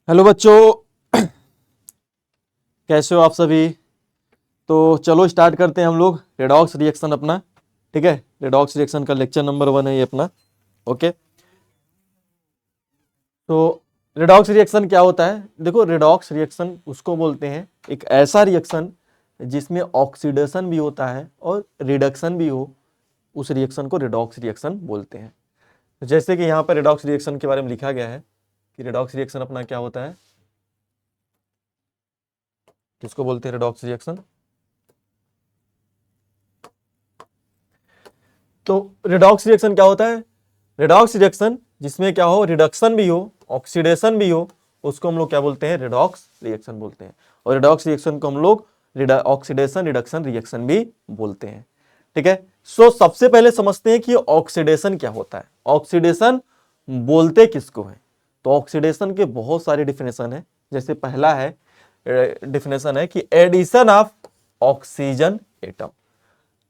Hello बच्चों, कैसे हो आप सभी। तो चलो स्टार्ट करते हैं हम लोग रेडॉक्स रिएक्शन अपना। ठीक है, रेडॉक्स रिएक्शन का लेक्चर नंबर 1 है ये अपना। ओके, तो रेडॉक्स रिएक्शन क्या होता है। देखो, रेडॉक्स रिएक्शन उसको बोलते हैं एक ऐसा रिएक्शन जिसमें ऑक्सीडेशन भी होता है और रिडक्शन भी हो, उस रिएक्शन को रेडॉक्स रिएक्शन बोलते हैं। जैसे कि यहाँ पर रेडॉक्स रिएक्शन के बारे में लिखा गया है कि रेडॉक्स रिएक्शन अपना क्या होता है, किसको बोलते हैं रेडॉक्स रिएक्शन। तो रिडॉक्स रिएक्शन क्या होता है। रिडॉक्स रिएक्शन जिसमें क्या हो, रिडक्शन भी हो, ऑक्सीडेशन भी हो, उसको हम लोग क्या बोलते हैं, रिडॉक्स रिएक्शन बोलते हैं। और रिडॉक्स रिएक्शन को हम लोग ऑक्सीडेशन रिडक्शन रिएक्शन भी बोलते हैं। ठीक है, सो सबसे पहले समझते हैं कि ऑक्सीडेशन क्या होता है। ऑक्सीडेशन बोलते किसको है। तो ऑक्सीडेशन के बहुत सारे डिफिनेशन है। जैसे पहला है डिफिनेशन है कि एडिशन ऑफ ऑक्सीजन एटम।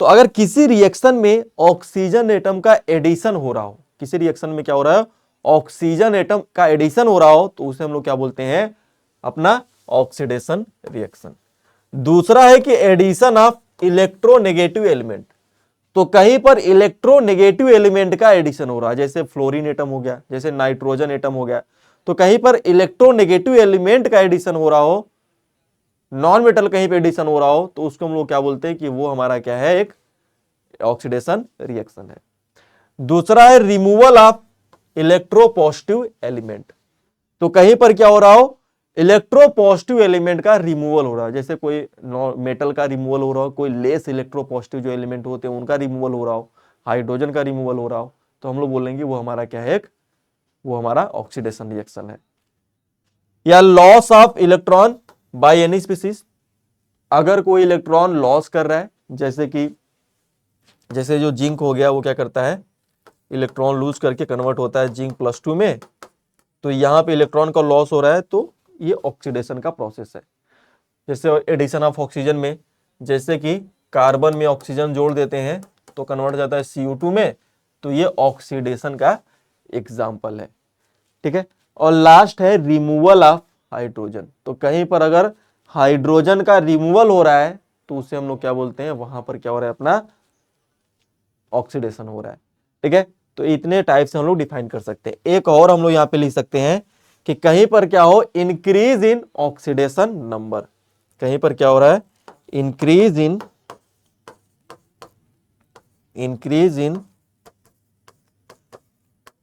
तो अगर किसी रिएक्शन में ऑक्सीजन एटम का एडिशन हो रहा हो, किसी रिएक्शन में क्या हो रहा है, ऑक्सीजन एटम का एडिशन हो रहा हो, तो उसे हम लोग क्या बोलते हैं, अपना ऑक्सीडेशन रिएक्शन। दूसरा है कि एडिशन ऑफ इलेक्ट्रोनेगेटिव एलिमेंट। तो कहीं पर इलेक्ट्रोनेगेटिव एलिमेंट का एडिशन हो रहा है, जैसे फ्लोरीन एटम हो गया, जैसे नाइट्रोजन एटम हो गया, तो कहीं पर इलेक्ट्रोनेगेटिव एलिमेंट का एडिशन हो रहा हो, नॉन मेटल कहीं पे एडिशन हो रहा हो, तो उसको हम लोग क्या बोलते हैं कि वो हमारा क्या है, एक ऑक्सीडेशन रिएक्शन है। दूसरा है रिमूवल ऑफ इलेक्ट्रोपॉजिटिव एलिमेंट। तो कहीं पर क्या हो रहा हो, इलेक्ट्रोपॉजिटिव एलिमेंट का रिमूवल हो रहा है, जैसे कोई मेटल का रिमूवल हो रहा हो, कोई लेस इलेक्ट्रोपॉजिटिव जो एलिमेंट होते हैं उनका रिमूवल हो रहा हो, हाइड्रोजन का रिमूवल हो रहा हो, तो हम लोग बोलेंगे वो हमारा क्या है, वो हमारा ऑक्सीडेशन रिएक्शन है। या loss of electron by any species. अगर कोई इलेक्ट्रॉन लॉस कर रहा है, जैसे कि जैसे जो जिंक हो गया, वो क्या करता है, इलेक्ट्रॉन लूज करके कन्वर्ट होता है जिंक +2 में, तो यहां पे इलेक्ट्रॉन का लॉस हो रहा है, तो ये ऑक्सीडेशन का प्रोसेस है। जैसे एडिशन ऑफ ऑक्सीजन में, जैसे कि कार्बन में ऑक्सीजन जोड़ देते हैं तो कन्वर्ट जाता है CO2 में, तो ये ऑक्सीडेशन का एग्जाम्पल है। ठीक है, और लास्ट है रिमूवल ऑफ हाइड्रोजन। तो कहीं पर अगर हाइड्रोजन का रिमूवल हो रहा है, तो उसे हम लोग क्या बोलते हैं, वहां पर क्या हो रहा है, अपना ऑक्सीडेशन हो रहा है। ठीक है, तो इतने टाइप से हम लोग डिफाइन कर सकते हैं। एक और हम लोग यहां पे लिख सकते हैं कि कहीं पर क्या हो, इंक्रीज इन ऑक्सीडेशन नंबर। कहीं पर क्या हो रहा है, इंक्रीज इन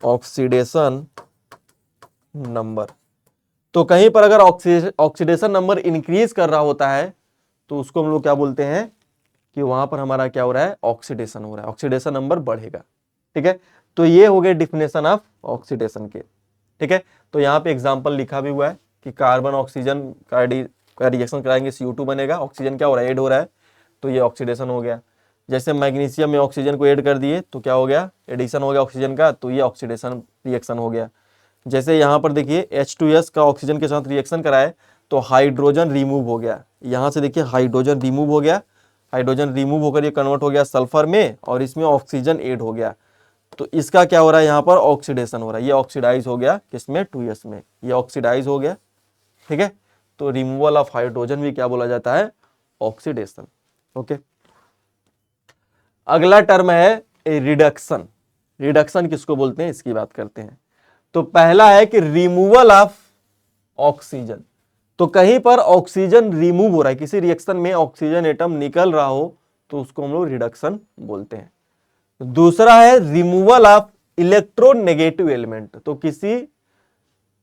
ऑक्सीडेशन नंबर। तो कहीं पर अगर ऑक्सीडेशन नंबर इंक्रीज कर रहा होता है, तो उसको हम लोग क्या बोलते हैं कि वहां पर हमारा क्या हो रहा है, ऑक्सीडेशन हो रहा है, ऑक्सीडेशन नंबर बढ़ेगा। ठीक है, तो ये हो गए डिफिनेशन ऑफ ऑक्सीडेशन के। ठीक है, तो यहाँ पे एग्जांपल लिखा भी हुआ है कि कार्बन ऑक्सीजन का रिएक्शन कराएंगे, CO2 बनेगा, ऑक्सीजन क्या हो रहा है, ऐड हो रहा है, तो ये ऑक्सीडेशन हो गया। जैसे मैग्नीशियम में ऑक्सीजन को ऐड कर दिए तो क्या हो गया, एडिशन हो गया ऑक्सीजन का, तो ये ऑक्सीडेशन रिएक्शन हो गया। जैसे यहाँ पर देखिए H2S का ऑक्सीजन के साथ रिएक्शन कराए तो हाइड्रोजन रिमूव हो गया, यहाँ से देखिए हाइड्रोजन रिमूव हो गया, हाइड्रोजन रिमूव होकर ये कन्वर्ट हो गया सल्फर में, और इसमें ऑक्सीजन ऐड हो गया, तो इसका क्या हो रहा है, यहाँ पर ऑक्सीडेशन हो रहा है, ये ऑक्सीडाइज हो गया, किसमें, 2S में, ये ऑक्सीडाइज हो गया। ठीक है, तो रिमूवल ऑफ हाइड्रोजन भी क्या बोला जाता है, ऑक्सीडेशन। ओके, अगला टर्म है रिडक्शन। रिडक्शन किसको बोलते हैं, इसकी बात करते हैं। तो पहला है कि रिमूवल ऑफ ऑक्सीजन। तो कहीं पर ऑक्सीजन रिमूव हो रहा है, किसी रिएक्शन में ऑक्सीजन एटम निकल रहा हो, तो उसको हम लोग रिडक्शन बोलते हैं। दूसरा है रिमूवल ऑफ इलेक्ट्रोनेगेटिव एलिमेंट। तो किसी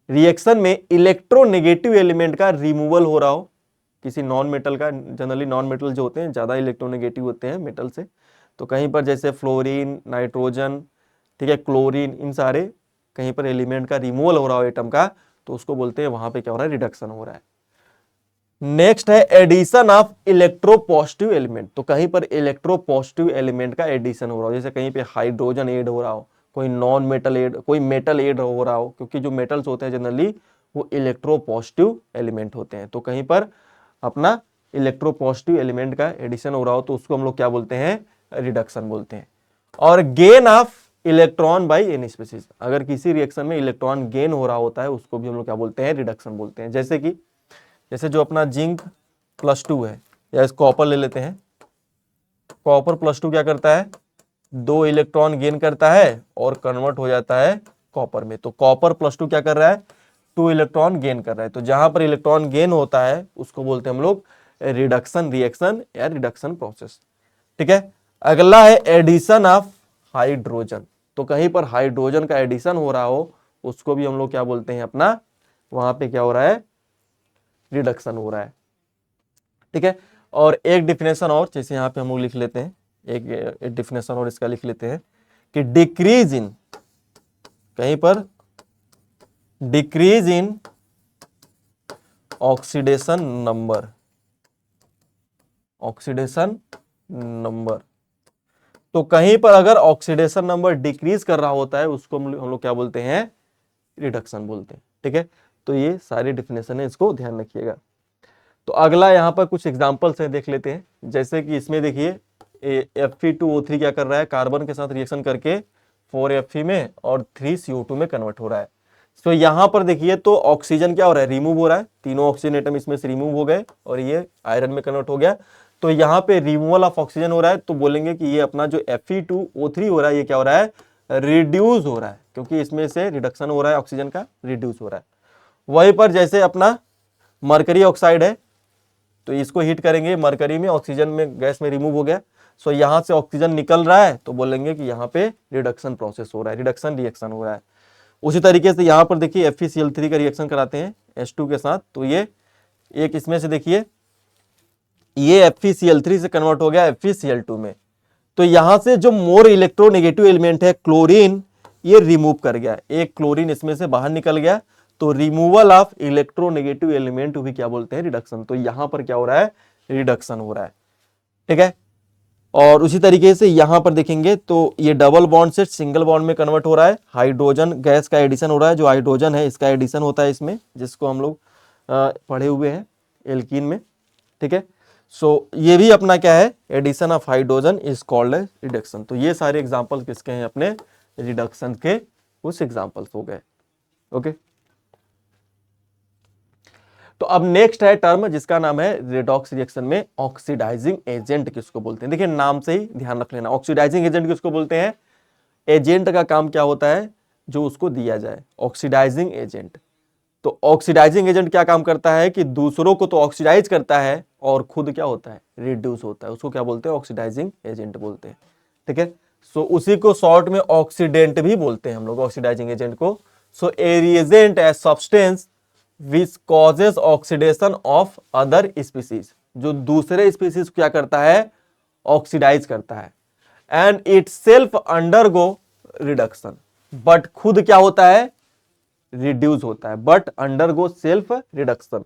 रिएक्शन में इलेक्ट्रोनेगेटिव एलिमेंट का रिमूवल हो रहा हो, किसी नॉन मेटल का, जनरली नॉन मेटल जो होते हैं ज्यादा इलेक्ट्रोनेगेटिव होते हैं मेटल से, तो कहीं पर जैसे फ्लोरीन, नाइट्रोजन, ठीक है, क्लोरीन, इन सारे कहीं पर एलिमेंट का रिमूवल हो रहा हो एटम का, तो उसको बोलते हैं वहां पे क्या हो रहा है, रिडक्शन हो रहा है। नेक्स्ट है एडिशन ऑफ इलेक्ट्रोपॉजिटिव एलिमेंट। तो कहीं पर इलेक्ट्रोपॉजिटिव एलिमेंट का एडिशन हो रहा हो, जैसे कहीं पे हाइड्रोजन ऐड हो रहा हो, कोई नॉन मेटल ऐड, कोई मेटल ऐड हो रहा हो, क्योंकि जो मेटल्स होते हैं जनरली वो इलेक्ट्रोपॉजिटिव एलिमेंट होते हैं। तो कहीं पर अपना इलेक्ट्रोपॉजिटिव एलिमेंट का एडिशन हो रहा हो, तो उसको हम लोग क्या बोलते हैं, रिडक्शन बोलते हैं। और gain of electron by any species. अगर किसी रिएक्शन में इलेक्ट्रॉन गेन हो रहा होता है उसको भी हम लोग क्या बोलते हैं, रिडक्शन बोलते हैं। जैसे जो अपना जिंक +2 है, या इस कॉपर ले लेते हैं, कॉपर +2 क्या करता है, 2 इलेक्ट्रॉन गेन करता है और कन्वर्ट हो जाता है कॉपर में। तो कॉपर +2 क्या कर रहा है, 2 इलेक्ट्रॉन गेन कर रहा है। तो जहां पर इलेक्ट्रॉन गेन होता है उसको बोलते हैं हम लोग रिडक्शन रिएक्शन या रिडक्शन प्रोसेस। ठीक है, अगला है एडिशन ऑफ हाइड्रोजन। तो कहीं पर हाइड्रोजन का एडिशन हो रहा हो उसको भी हम लोग क्या बोलते हैं, अपना वहां पे क्या हो रहा है, रिडक्शन हो रहा है। ठीक है, और एक डिफिनेशन और, जैसे यहाँ पे हम लोग लिख लेते हैं, एक डिफिनेशन और इसका लिख लेते हैं कि डिक्रीज इन, कहीं पर decrease in oxidation number, oxidation number. तो कहीं पर अगर ऑक्सीडेशन नंबर डिक्रीज कर रहा होता है उसको हम लोग क्या बोलते हैं, रिडक्शन बोलते हैं। ठीक है, तो ये सारी डिफिनेशन है, इसको ध्यान रखिएगा। तो अगला यहाँ पर कुछ एग्जांपल्स हैं, देख लेते हैं। जैसे कि इसमें देखिए Fe2O3 क्या कर रहा है, कार्बन के साथ रिएक्शन करके 4Fe में और 3CO2 में कन्वर्ट हो रहा है। तो यहाँ पर देखिए तो ऑक्सीजन क्या हो रहा है, रिमूव हो रहा है, तीनों ऑक्सीजन एटम इसमें से रिमूव हो गए और ये आयरन में कन्वर्ट हो गया। तो यहाँ पे रिमूवल ऑफ ऑक्सीजन हो रहा है, तो बोलेंगे कि ये अपना जो Fe2O3 हो रहा है ये क्या हो रहा है, रिड्यूस हो रहा है, क्योंकि इसमें से रिडक्शन हो रहा है, ऑक्सीजन का रिड्यूस हो रहा है। वहीं पर जैसे अपना मरकरी ऑक्साइड है, तो इसको हीट करेंगे, मरकरी में ऑक्सीजन में गैस में रिमूव हो गया, सो यहाँ से ऑक्सीजन निकल रहा है, तो बोलेंगे कि यहाँ पे रिडक्शन प्रोसेस हो रहा है, रिडक्शन रिएक्शन हो रहा है। उसी तरीके से यहाँ पर देखिए FeCl3 का रिएक्शन कराते हैं H2 के साथ, तो ये एक इसमें से देखिए ये FeCl3 से कन्वर्ट हो गया FeCl2 में। तो यहां से जो मोर इलेक्ट्रोनेगेटिव एलिमेंट है क्लोरीन, ये रिमूव कर गया, एक क्लोरीन इसमें से बाहर निकल गया। तो रिमूवल ऑफ इलेक्ट्रोनेगेटिव एलिमेंट भी क्या बोलते हैं, रिडक्शन। तो यहां पर क्या हो रहा है, रिडक्शन हो रहा है। ठीक है, और उसी तरीके से यहां पर देखेंगे तो ये डबल बॉन्ड से सिंगल बॉन्ड में कन्वर्ट हो रहा है, हाइड्रोजन गैस का एडिशन हो रहा है, जो हाइड्रोजन है इसका एडिशन होता है इसमें, जिसको हम लोग पढ़े हुए हैं एल्कीन में। ठीक है, सो ये भी अपना क्या है, addition of hydrogen is called reduction. तो ये सारे एग्जांपल किसके हैं, अपने रिडक्शन के कुछ एग्जांपल्स हो गए। ओके, तो अब नेक्स्ट है टर्म जिसका नाम है रेडॉक्स रिएक्शन में ऑक्सीडाइजिंग एजेंट किसको बोलते हैं। देखिए नाम से ही ध्यान रख लेना, ऑक्सीडाइजिंग एजेंट किसको बोलते हैं, एजेंट का काम क्या होता है, जो उसको दिया जाए, ऑक्सीडाइजिंग एजेंट। तो ऑक्सीडाइजिंग एजेंट क्या काम करता है कि दूसरों को तो ऑक्सीडाइज करता है और खुद क्या होता है, रिड्यूस होता है, उसको क्या बोलते हैं, ऑक्सीडाइजिंग एजेंट बोलते हैं। ठीक है, सो उसी को शॉर्ट में ऑक्सीडेंट भी बोलते हैं हम लोग, ऑक्सीडाइजिंग एजेंट को। So a reagent as substance which causes oxidation of other species, जो दूसरे स्पीसीज क्या करता है, ऑक्सीडाइज करता है, and itself undergo reduction, but खुद क्या होता है, रिड्यूस होता है, but undergo self reduction.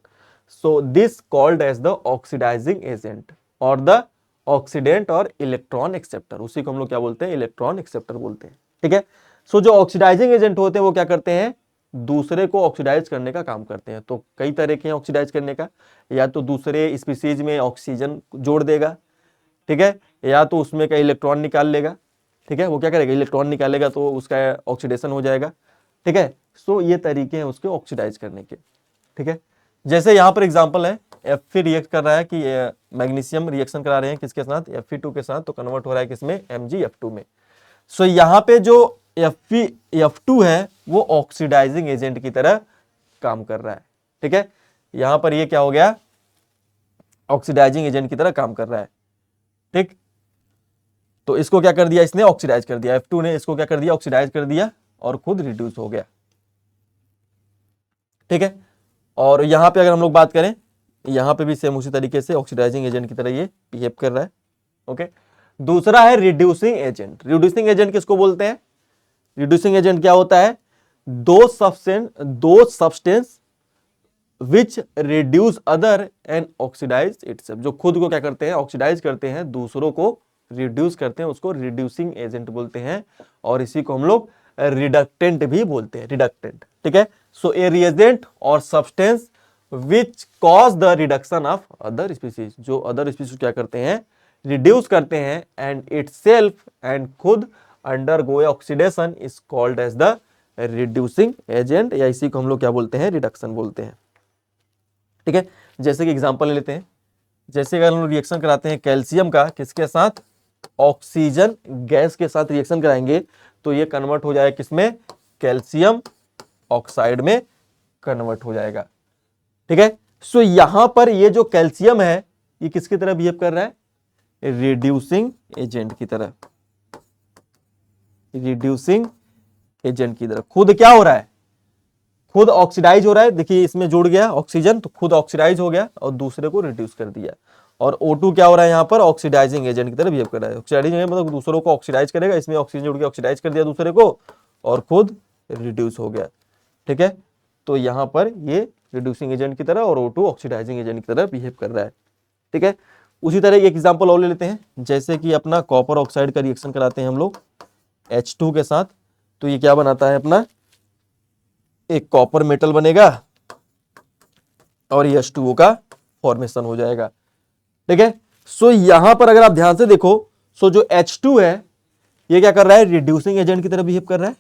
So this called as the oxidising agent और द ऑक्सीडेंट और इलेक्ट्रॉन एक्सेप्टर, उसी को हम लोग क्या बोलते हैं, इलेक्ट्रॉन एक्सेप्टर बोलते हैं। ठीक है, सो जो ऑक्सीडाइजिंग एजेंट होते हैं वो क्या करते हैं, दूसरे को ऑक्सीडाइज करने का काम करते हैं। तो कई तरह के हैं ऑक्सीडाइज करने का, या तो दूसरे स्पीसीज में ऑक्सीजन जोड़ देगा, ठीक है, या तो उसमें का इलेक्ट्रॉन निकाल लेगा। ठीक है, वो क्या करेगा, इलेक्ट्रॉन निकालेगा तो उसका ऑक्सीडेशन हो जाएगा। ठीक है, सो ये तरीके हैं उसके ऑक्सीडाइज करने के। ठीक है, जैसे यहाँ पर एग्जांपल है, Fe रिएक्ट कर रहा है कि मैग्नीशियम रिएक्शन करा रहे हैं किसके साथ, Fe2 के साथ, तो कन्वर्ट हो रहा है किसमें, MgF2 में। सो यहाँ पे जो Fe2 है वो ऑक्सीडाइजिंग एजेंट की तरह काम कर रहा है। ठीक है, यहां पर ये क्या हो गया, ऑक्सीडाइजिंग एजेंट की तरह काम कर रहा है। ठीक, तो इसको क्या कर दिया, इसने ऑक्सीडाइज कर दिया, F2 ने इसको क्या कर दिया, ऑक्सीडाइज कर दिया और खुद रिड्यूस हो गया। ठीक है, और यहां पे अगर हम लोग बात करें, यहां पे भी सेम उसी तरीके से ऑक्सीडाइजिंग एजेंट की तरह ये बिहेव कर रहा है। ओके, दूसरा है रिड्यूसिंग एजेंट। रिड्यूसिंग एजेंट किसको बोलते हैं, रिड्यूसिंग एजेंट क्या होता है, दो substance which reduce other and oxidise itself, जो खुद को क्या करते हैं, ऑक्सीडाइज करते हैं, दूसरों को रिड्यूस करते हैं, उसको रिड्यूसिंग एजेंट बोलते हैं। और इसी को हम लोग रिडक्टेंट भी बोलते हैं, रिडक्टेंट। ठीक है, so a reagent or substance which cause the reduction of other species, जो अदर स्पीसीज क्या करते हैं, रिड्यूस करते हैं, एंड इटसेल्फ, एंड खुद undergo oxidation is called as the reducing agent, या इसी को हम लोग क्या बोलते हैं, रिडक्शन बोलते हैं। ठीक है, जैसे कि एग्जांपल ले लेते हैं, जैसे अगर हम लोग रिएक्शन कराते हैं कैल्शियम का किसके साथ, ऑक्सीजन गैस के साथ रिएक्शन कराएंगे, तो ये कन्वर्ट हो जाएगा किसमें, कैल्शियम ऑक्साइड में कन्वर्ट हो जाएगा। ठीक है, सो यहां पर ये जो कैल्शियम है ये किसकी तरह बिहेव कर रहा है, रिड्यूसिंग एजेंट की तरह, रिड्यूसिंग एजेंट की तरह। खुद क्या हो रहा है, खुद ऑक्सीडाइज हो रहा है, देखिए इसमें जुड़ गया ऑक्सीजन तो खुद ऑक्सीडाइज हो गया और दूसरे को रिड्यूस कर दिया। और O2 क्या हो रहा है यहाँ पर, ऑक्सीडाइजिंग एजेंट की तरह बिहेव कर रहा है। ऑक्सीडाइजिंग मतलब दूसरों को ऑक्सीडाइज करेगा, इसमें ऑक्सीजन जुड़ के ऑक्सीडाइज कर दिया दूसरे को और खुद रिड्यूस हो गया। ठीक है, तो यहाँ पर ये रिड्यूसिंग एजेंट की तरह और O2 ऑक्सीडाइजिंग एजेंट की तरह बिहेव कर रहा है। ठीक है, उसी तरह एक एग्जांपल और ले लेते हैं, जैसे कि अपना कॉपर ऑक्साइड का रिएक्शन कराते हैं हम लोग H2 के साथ, तो ये क्या बनाता है अपना, एक कॉपर मेटल बनेगा और ये H2O का फॉर्मेशन हो जाएगा। ठीक है, सो यहां पर अगर आप ध्यान से देखो, सो जो H2 है ये क्या कर रहा है, रिड्यूसिंग एजेंट की तरह बिहेव कर रहा है,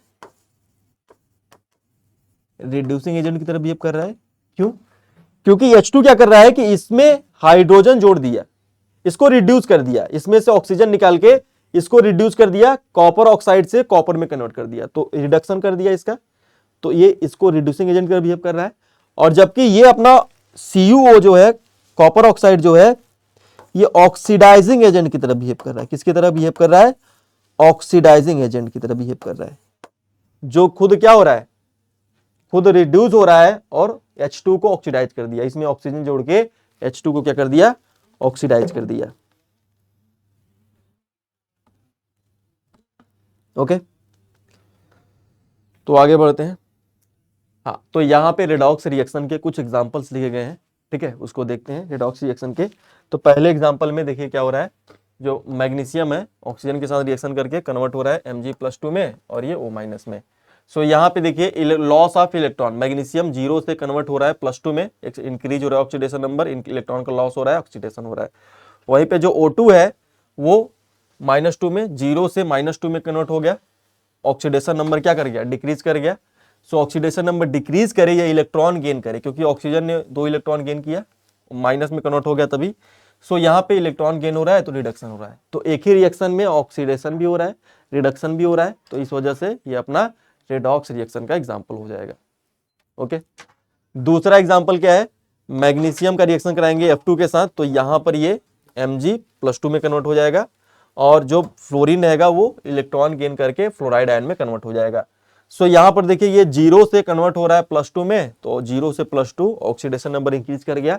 रिड्यूसिंग एजेंट की तरह बिहेव कर रहा है। क्यों, क्योंकि H2 क्या कर रहा है कि इसमें हाइड्रोजन जोड़ दिया, इसको रिड्यूस कर दिया, इसमें से ऑक्सीजन निकाल के इसको रिड्यूस कर दिया, कॉपर ऑक्साइड से कॉपर में कन्वर्ट कर दिया, तो रिडक्शन कर दिया इसका, तो ये इसको रिड्यूसिंग एजेंट की तरह बिहेव कर रहा है। और जबकि ये अपना CuO जो है, कॉपर ऑक्साइड जो है, ये ऑक्सीडाइजिंग एजेंट की तरह बिहेव कर रहा है। किसकी तरह बिहेव कर रहा है, ऑक्सीडाइजिंग एजेंट की तरह बिहेव कर रहा है, जो खुद क्या हो रहा है, खुद रिड्यूस हो रहा है और H2 को ऑक्सीडाइज कर दिया, इसमें ऑक्सीजन जोड़ के H2 को क्या कर दिया, ऑक्सीडाइज कर दिया। ओके, तो आगे बढ़ते हैं। हाँ, तो यहां पे रेडॉक्स रिएक्शन के कुछ एग्जांपल्स लिखे गए हैं। ठीक है, उसको देखते हैं रेडॉक्स रिएक्शन के। तो पहले एग्जांपल में देखिए क्या हो रहा है, जो मैग्नीशियम है ऑक्सीजन के साथ रिएक्शन करके कन्वर्ट हो रहा है Mg+2 में और ये O- में। सो यहाँ पे देखिए लॉस ऑफ इलेक्ट्रॉन, मैग्नीशियम 0 से कन्वर्ट हो रहा है +2 में, इंक्रीज हो रहा है ऑक्सीडेशन नंबर, इलेक्ट्रॉन का लॉस हो रहा है, ऑक्सीडेशन हो रहा है। वहीं पे जो O2 है वो -2 में, 0 से -2 में कन्वर्ट हो गया, ऑक्सीडेशन नंबर क्या कर गया, डिक्रीज कर गया। सो ऑक्सीडेशन नंबर डिक्रीज करे या इलेक्ट्रॉन गेन करे, क्योंकि ऑक्सीजन ने 2 इलेक्ट्रॉन गेन किया, माइनस में कन्वर्ट हो गया तभी। सो यहाँ पे इलेक्ट्रॉन गेन हो रहा है तो रिडक्शन हो रहा है। तो एक ही रिएक्शन में ऑक्सीडेशन भी हो रहा है, रिडक्शन भी हो रहा है, तो इस वजह से ये अपना रेडॉक्स रिएक्शन का एग्जाम्पल हो जाएगा। ओके, दूसरा एग्जाम्पल क्या है, मैग्नीशियम का रिएक्शन कराएंगे F2 के साथ, तो यहाँ पर ये Mg+2 में कन्वर्ट हो जाएगा और जो फ्लोरीन रहेगा वो इलेक्ट्रॉन गेन करके फ्लोराइड आयन में कन्वर्ट हो जाएगा। सो यहाँ पर देखिए ये 0 से कन्वर्ट हो रहा है +2 में, तो 0 से +2 ऑक्सीडेशन नंबर इंक्रीज कर गया,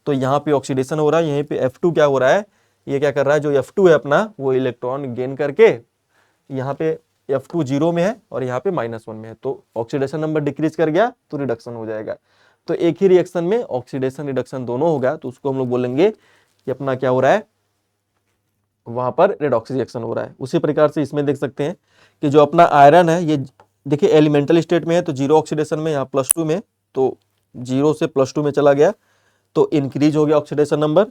तो यहाँ पे ऑक्सीडेशन हो रहा है। यहीं पे F2 क्या हो रहा है, ये क्या कर रहा है, जो F2 है अपना वो इलेक्ट्रॉन गेन करके, यहाँ पे F2 0 में है और यहाँ पे -1 में है, तो ऑक्सीडेशन नंबर डिक्रीज कर गया तो रिडक्शन हो जाएगा। तो एक ही रिएक्शन में ऑक्सीडेशन रिडक्शन दोनों होगा, तो उसको हम लोग बोलेंगे कि अपना क्या हो रहा है, वहां पर रेडॉक्स रिएक्शन हो रहा है। उसी प्रकार से इसमें देख सकते हैं कि जो अपना आयरन है, ये देखिए एलिमेंटल स्टेट में है तो 0 ऑक्सीडेशन में, यहाँ +2 में, तो 0 से +2 में चला गया तो इंक्रीज हो गया ऑक्सीडेशन नंबर,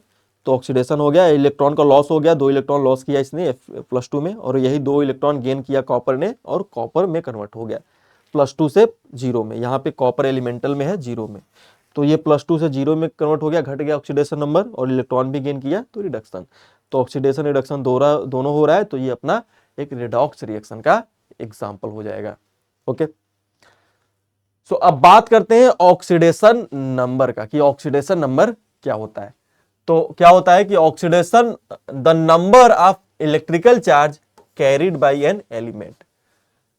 तो ऑक्सीडेशन हो गया, इलेक्ट्रॉन का लॉस हो गया, 2 इलेक्ट्रॉन लॉस किया इसने +2 में, और यही 2 इलेक्ट्रॉन गेन किया कॉपर ने और कॉपर में कन्वर्ट हो गया +2 से 0 में। यहाँ पे कॉपर एलिमेंटल में है 0 में, तो ये +2 से 0 में कन्वर्ट हो गया, घट गया ऑक्सीडेशन नंबर और इलेक्ट्रॉन भी गेन किया तो रिडक्शन। तो ऑक्सीडेशन रिडक्शन दोनों हो रहा है, तो ये अपना एक रेडॉक्स रिएक्शन का एग्जाम्पल हो जाएगा। ओके, सो अब बात करते हैं ऑक्सीडेशन नंबर का, कि ऑक्सीडेशन नंबर क्या होता है। तो क्या होता है कि oxidation the number of electrical charge carried by an element,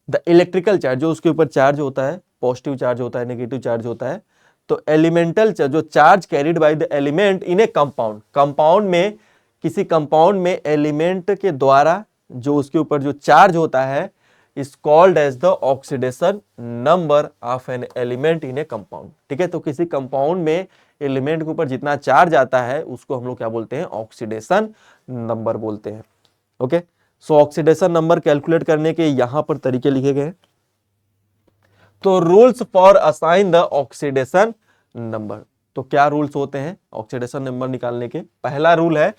the electrical charge जो उसके ऊपर चार्ज होता है, पॉजिटिव चार्ज होता है, नेगेटिव चार्ज होता है, तो एलिमेंटल जो charge carried by the element in a compound, compound में किसी कंपाउंड में एलिमेंट के द्वारा जो उसके ऊपर जो चार्ज होता है is called as the oxidation number of an element in a compound. ठीक है, तो किसी कंपाउंड में एलिमेंट के ऊपर जितना चार्ज आता है उसको हम लोग क्या बोलते हैं, ऑक्सीडेशन नंबर बोलते हैं। ओके, सो ऑक्सीडेशन नंबर कैलकुलेट करने के यहां पर तरीके लिखे गए। तो rules for assign the oxidation number, तो क्या रूल्स होते हैं ऑक्सीडेशन नंबर निकालने के। पहला रूल है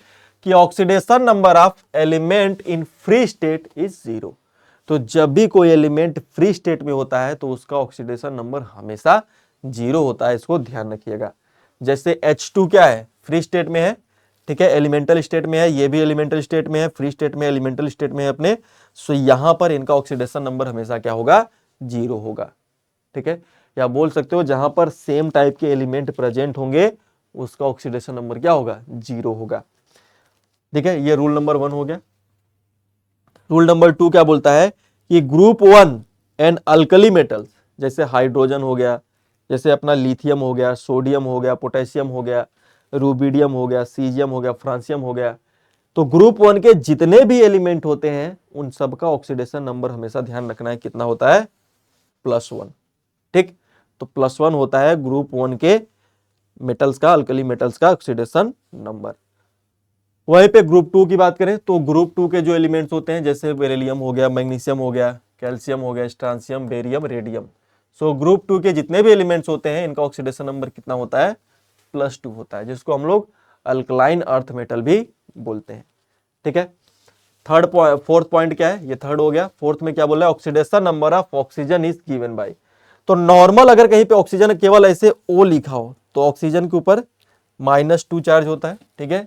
कि oxidation number of element in free state is 0। तो जब भी कोई एलिमेंट फ्री स्टेट में होता है तो उसका ऑक्सीडेशन नंबर हमेशा 0 होता है, इसको ध्यान रखिएगा। जैसे H2 क्या है, फ्री स्टेट में है, ठीक है, एलिमेंटल स्टेट में है, ये भी एलिमेंटल स्टेट में है, फ्री स्टेट में, एलिमेंटल स्टेट में है अपने। सो यहां पर इनका ऑक्सीडेशन नंबर हमेशा क्या होगा, 0 होगा, ठीक है। या बोल सकते हो जहां पर सेम टाइप के एलिमेंट प्रेजेंट होंगे उसका ऑक्सीडेशन नंबर क्या होगा, 0 होगा, ठीक है। ये रूल नंबर 1 हो गया। रूल नंबर 2 क्या बोलता है कि ग्रुप 1 एंड अल्कली मेटल्स, जैसे हाइड्रोजन हो गया, जैसे अपना लिथियम हो गया, सोडियम हो गया, पोटेशियम हो गया, रूबिडियम हो गया, सीजियम हो गया, फ्रांसियम हो गया, तो ग्रुप 1 के जितने भी एलिमेंट होते हैं उन सब का ऑक्सीडेशन नंबर हमेशा ध्यान रखना है, कितना होता है, +1, ठीक। तो +1 होता है ग्रुप 1 के मेटल्स का, अल्कली मेटल्स का ऑक्सीडेशन नंबर। वहीं पे ग्रुप 2 की बात करें तो ग्रुप 2 के जो एलिमेंट्स होते हैं जैसे बेरिलियम हो गया, मैग्नीशियम हो गया, कैल्शियम हो गया, strontium, barium, radium, so group 2 के जितने भी एलिमेंट्स होते हैं इनका ऑक्सीडेशन नंबर कितना होता है, +2 होता है, जिसको हम लोग अल्कलाइन अर्थ मेटल भी बोलते हैं, ठीक है। फोर्थ पॉइंट क्या है, ये थर्ड हो गया। फोर्थ में क्या बोल रहा है, oxidation number of oxygen is given by. तो नॉर्मल अगर कहीं पे ऑक्सीजन केवल ऐसे O लिखा हो तो ऑक्सीजन के ऊपर -2 चार्ज होता है, ठीक है,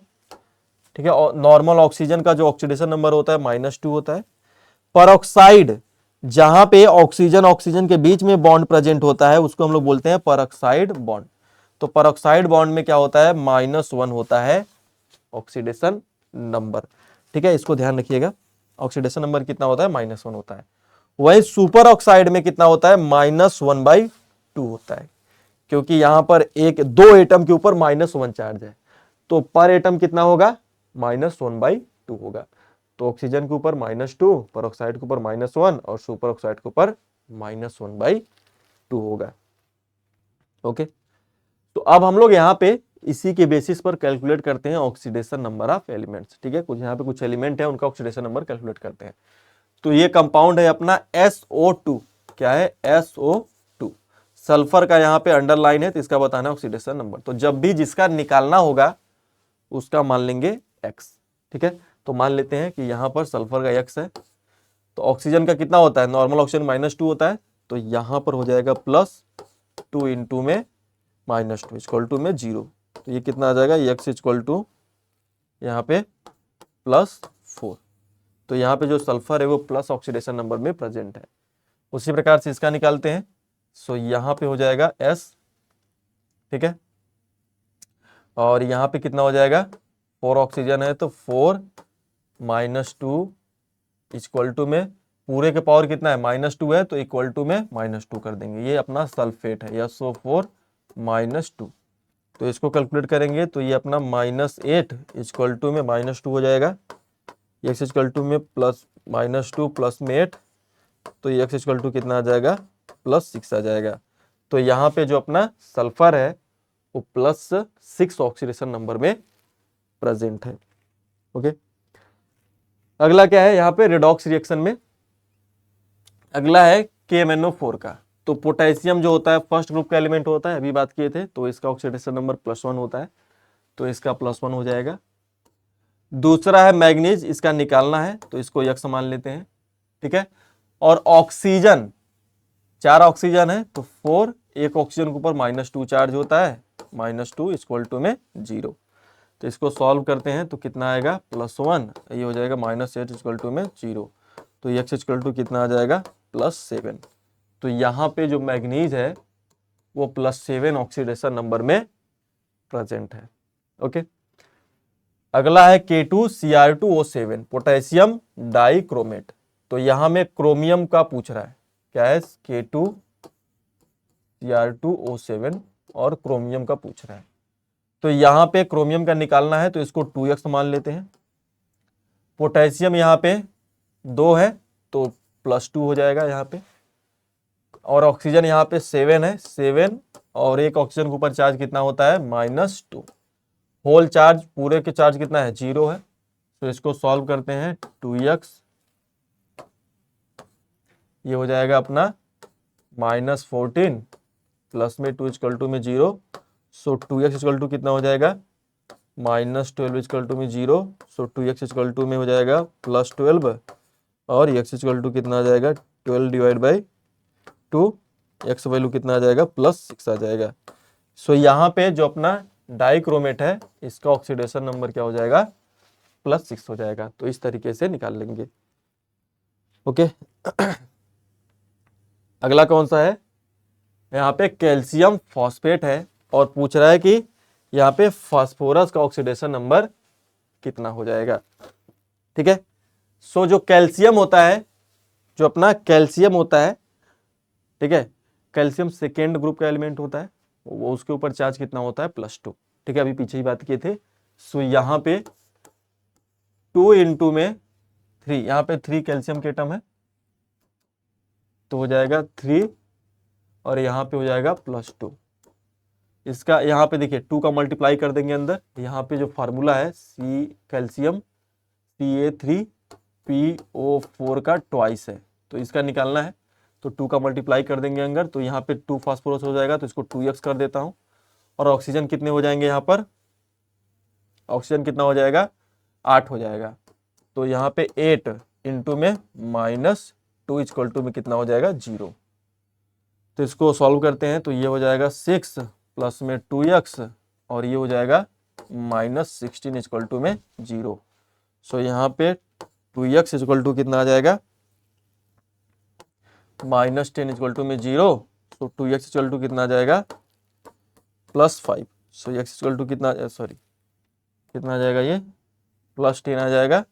ठीक है। और नॉर्मल ऑक्सीजन का जो ऑक्सीडेशन नंबर होता है -2 होता है। परऑक्साइड, जहां पे ऑक्सीजन ऑक्सीजन के बीच में बॉन्ड प्रेजेंट होता है उसको हम लोग बोलते हैं परऑक्साइड बॉन्ड। तो परऑक्साइड बॉन्ड में क्या होता है, -1 होता है ऑक्सीडेशन नंबर, ठीक है, इसको ध्यान रखिएगा। ऑक्सीडेशन नंबर कितना होता है, -1 होता है। वही सुपर ऑक्साइड में कितना होता है, -1/2 होता है, क्योंकि यहां पर एक दो एटम के ऊपर -1 चार्ज है, तो पर एटम कितना होगा, -1/2 होगा। तो ऑक्सीजन के ऊपर -2, पर ऑक्साइड के ऊपर -1 और सुपर ऑक्साइड के ऊपर -1/2 होगा, ओके। तो अब हम लोग यहाँ पे इसी के बेसिस पर कैलकुलेट करते हैं ऑक्सीडेशन नंबर ऑफ एलिमेंट्स, ठीक है। कुछ यहाँ पे कुछ एलिमेंट है उनका ऑक्सीडेशन नंबर कैलकुलेट करते हैं। तो ये कंपाउंड है अपना SO2, क्या है, SO2, सल्फर का यहाँ पे अंडरलाइन है तो इसका बताना है ऑक्सीडेशन नंबर। तो जब भी जिसका निकालना होगा उसका मान लेंगे X, ठीक है। तो मान लेते हैं कि यहाँ पर सल्फर का X है, तो ऑक्सीजन का कितना होता है, नॉर्मल ऑक्सीजन -2 होता है, तो यहाँ पर हो जाएगा +2 इंटू में -2 इक्वल टू में 0। तो ये कितना आ जाएगा, X इक्वल टू यहाँ पे +4। तो यहाँ पे जो सल्फर है वो प्लस ऑक्सीडेशन नंबर में प्रेजेंट है। उसी प्रकार से इसका निकालते हैं, सो यहाँ पे हो जाएगा S, ठीक है, और यहाँ पे कितना हो जाएगा, 4 ऑक्सीजन है तो 4 -2 इक्वल टू में पूरे के पावर कितना है, -2 है तो इक्वल टू में -2 कर देंगे। ये अपना सल्फेट है SO4 -2, तो इसको कैलकुलेट करेंगे तो ये अपना -8 इक्वल टू में -2 हो जाएगा। X इक्वल टू में -2 प्लस में 8, तो X इक्वल टू कितना आ जाएगा, +6 आ जाएगा। तो यहाँ पे जो अपना सल्फर है वो +6 ऑक्सीडेशन नंबर में प्रेजेंट है, ओके। अगला क्या है यहाँ पे रेडॉक्स रिएक्शन में, अगला है KMnO4 का। तो पोटेशियम जो होता है फर्स्ट ग्रुप का एलिमेंट होता है, अभी बात किए थे, तो इसका ऑक्सीडेशन नंबर +1 होता है, तो इसका +1 हो जाएगा। दूसरा है मैग्नीज, इसका निकालना है तो इसको X मान लेते हैं, ठीक है। और ऑक्सीजन, 4 ऑक्सीजन है तो 4, एक ऑक्सीजन के ऊपर -2 चार्ज होता है, -2 इक्वल टू में 0। तो इसको सॉल्व करते हैं तो कितना आएगा, +1, ये हो जाएगा -8 इक्वल टू में 0। तो X इक्वल टू कितना आ जाएगा, +7। तो यहाँ पे जो मैग्नीज है वो +7 ऑक्सीडेशन नंबर में प्रेजेंट है, ओके। अगला है K2Cr2O7, पोटेशियम डाइक्रोमेट। तो यहां में क्रोमियम का पूछ रहा है, क्या है, K2Cr2O7 और क्रोमियम का पूछ रहा है। तो यहां पे क्रोमियम का निकालना है तो इसको 2x मान लेते हैं। पोटेशियम यहाँ पे 2 है तो +2 हो जाएगा यहाँ पे, और ऑक्सीजन यहाँ पे 7 है, 7 और एक ऑक्सीजन के ऊपर चार्ज कितना होता है, -2। होल चार्ज, पूरे के चार्ज कितना है, 0 है। तो इसको सॉल्व करते हैं, 2x, ये हो जाएगा अपना -14 प्लस में 2 इक्वल टू में 0। सो 2x इक्वल टू कितना हो जाएगा, -12 इक्वल टू में 0। सो 2x इक्वल टू में हो जाएगा +12 और x इक्वल टू कितना आ जाएगा 12 डिवाइड बाई 2, x वैल्यू कितना आ जाएगा +6 आ जाएगा। सो यहाँ पे जो अपना डाइक्रोमेट है इसका ऑक्सीडेशन नंबर क्या हो जाएगा +6 हो जाएगा। तो इस तरीके से निकाल लेंगे। ओके अगला कौन सा है, यहाँ पे कैल्शियम फॉस्फेट है और पूछ रहा है कि यहाँ पे फास्फोरस का ऑक्सीडेशन नंबर कितना हो जाएगा। ठीक है, सो जो कैल्शियम होता है, जो अपना कैल्शियम होता है, ठीक है, कैल्शियम सेकेंड ग्रुप का एलिमेंट होता है, वो उसके ऊपर चार्ज कितना होता है +2। ठीक है, अभी पीछे ही बात किए थे। सो यहाँ पे 2 इंटू में 3, यहाँ पे 3 कैल्शियम के एटम है तो हो जाएगा 3 और यहाँ पे हो जाएगा +2। इसका यहाँ पे देखिए 2 का मल्टीप्लाई कर देंगे अंदर, यहाँ पे जो फार्मूला है सी कैल्शियम Ca3PO4 का ट्वाइस है तो इसका निकालना है, तो 2 का मल्टीप्लाई कर देंगे अंदर, तो यहाँ पे 2 फास्फोरस हो जाएगा तो इसको 2x कर देता हूँ। और ऑक्सीजन कितने हो जाएंगे, यहाँ पर ऑक्सीजन कितना हो जाएगा 8 हो जाएगा। तो यहाँ पे 8 इंटू में -2 इक्वल टू में कितना हो जाएगा 0। तो इसको सॉल्व करते हैं तो ये हो जाएगा 6 प्लस में 2x और ये हो जाएगा -16 इक्वल टू में 0। सो यहाँ पे 2x इक्वल टू कितना आ जाएगा -10 इक्वल टू में 0। तो 2x इक्वल टू कितना आ जाएगा +5। सो x इक्वल टू कितना, सॉरी कितना आ जाएगा, ये +10 आ जाएगा।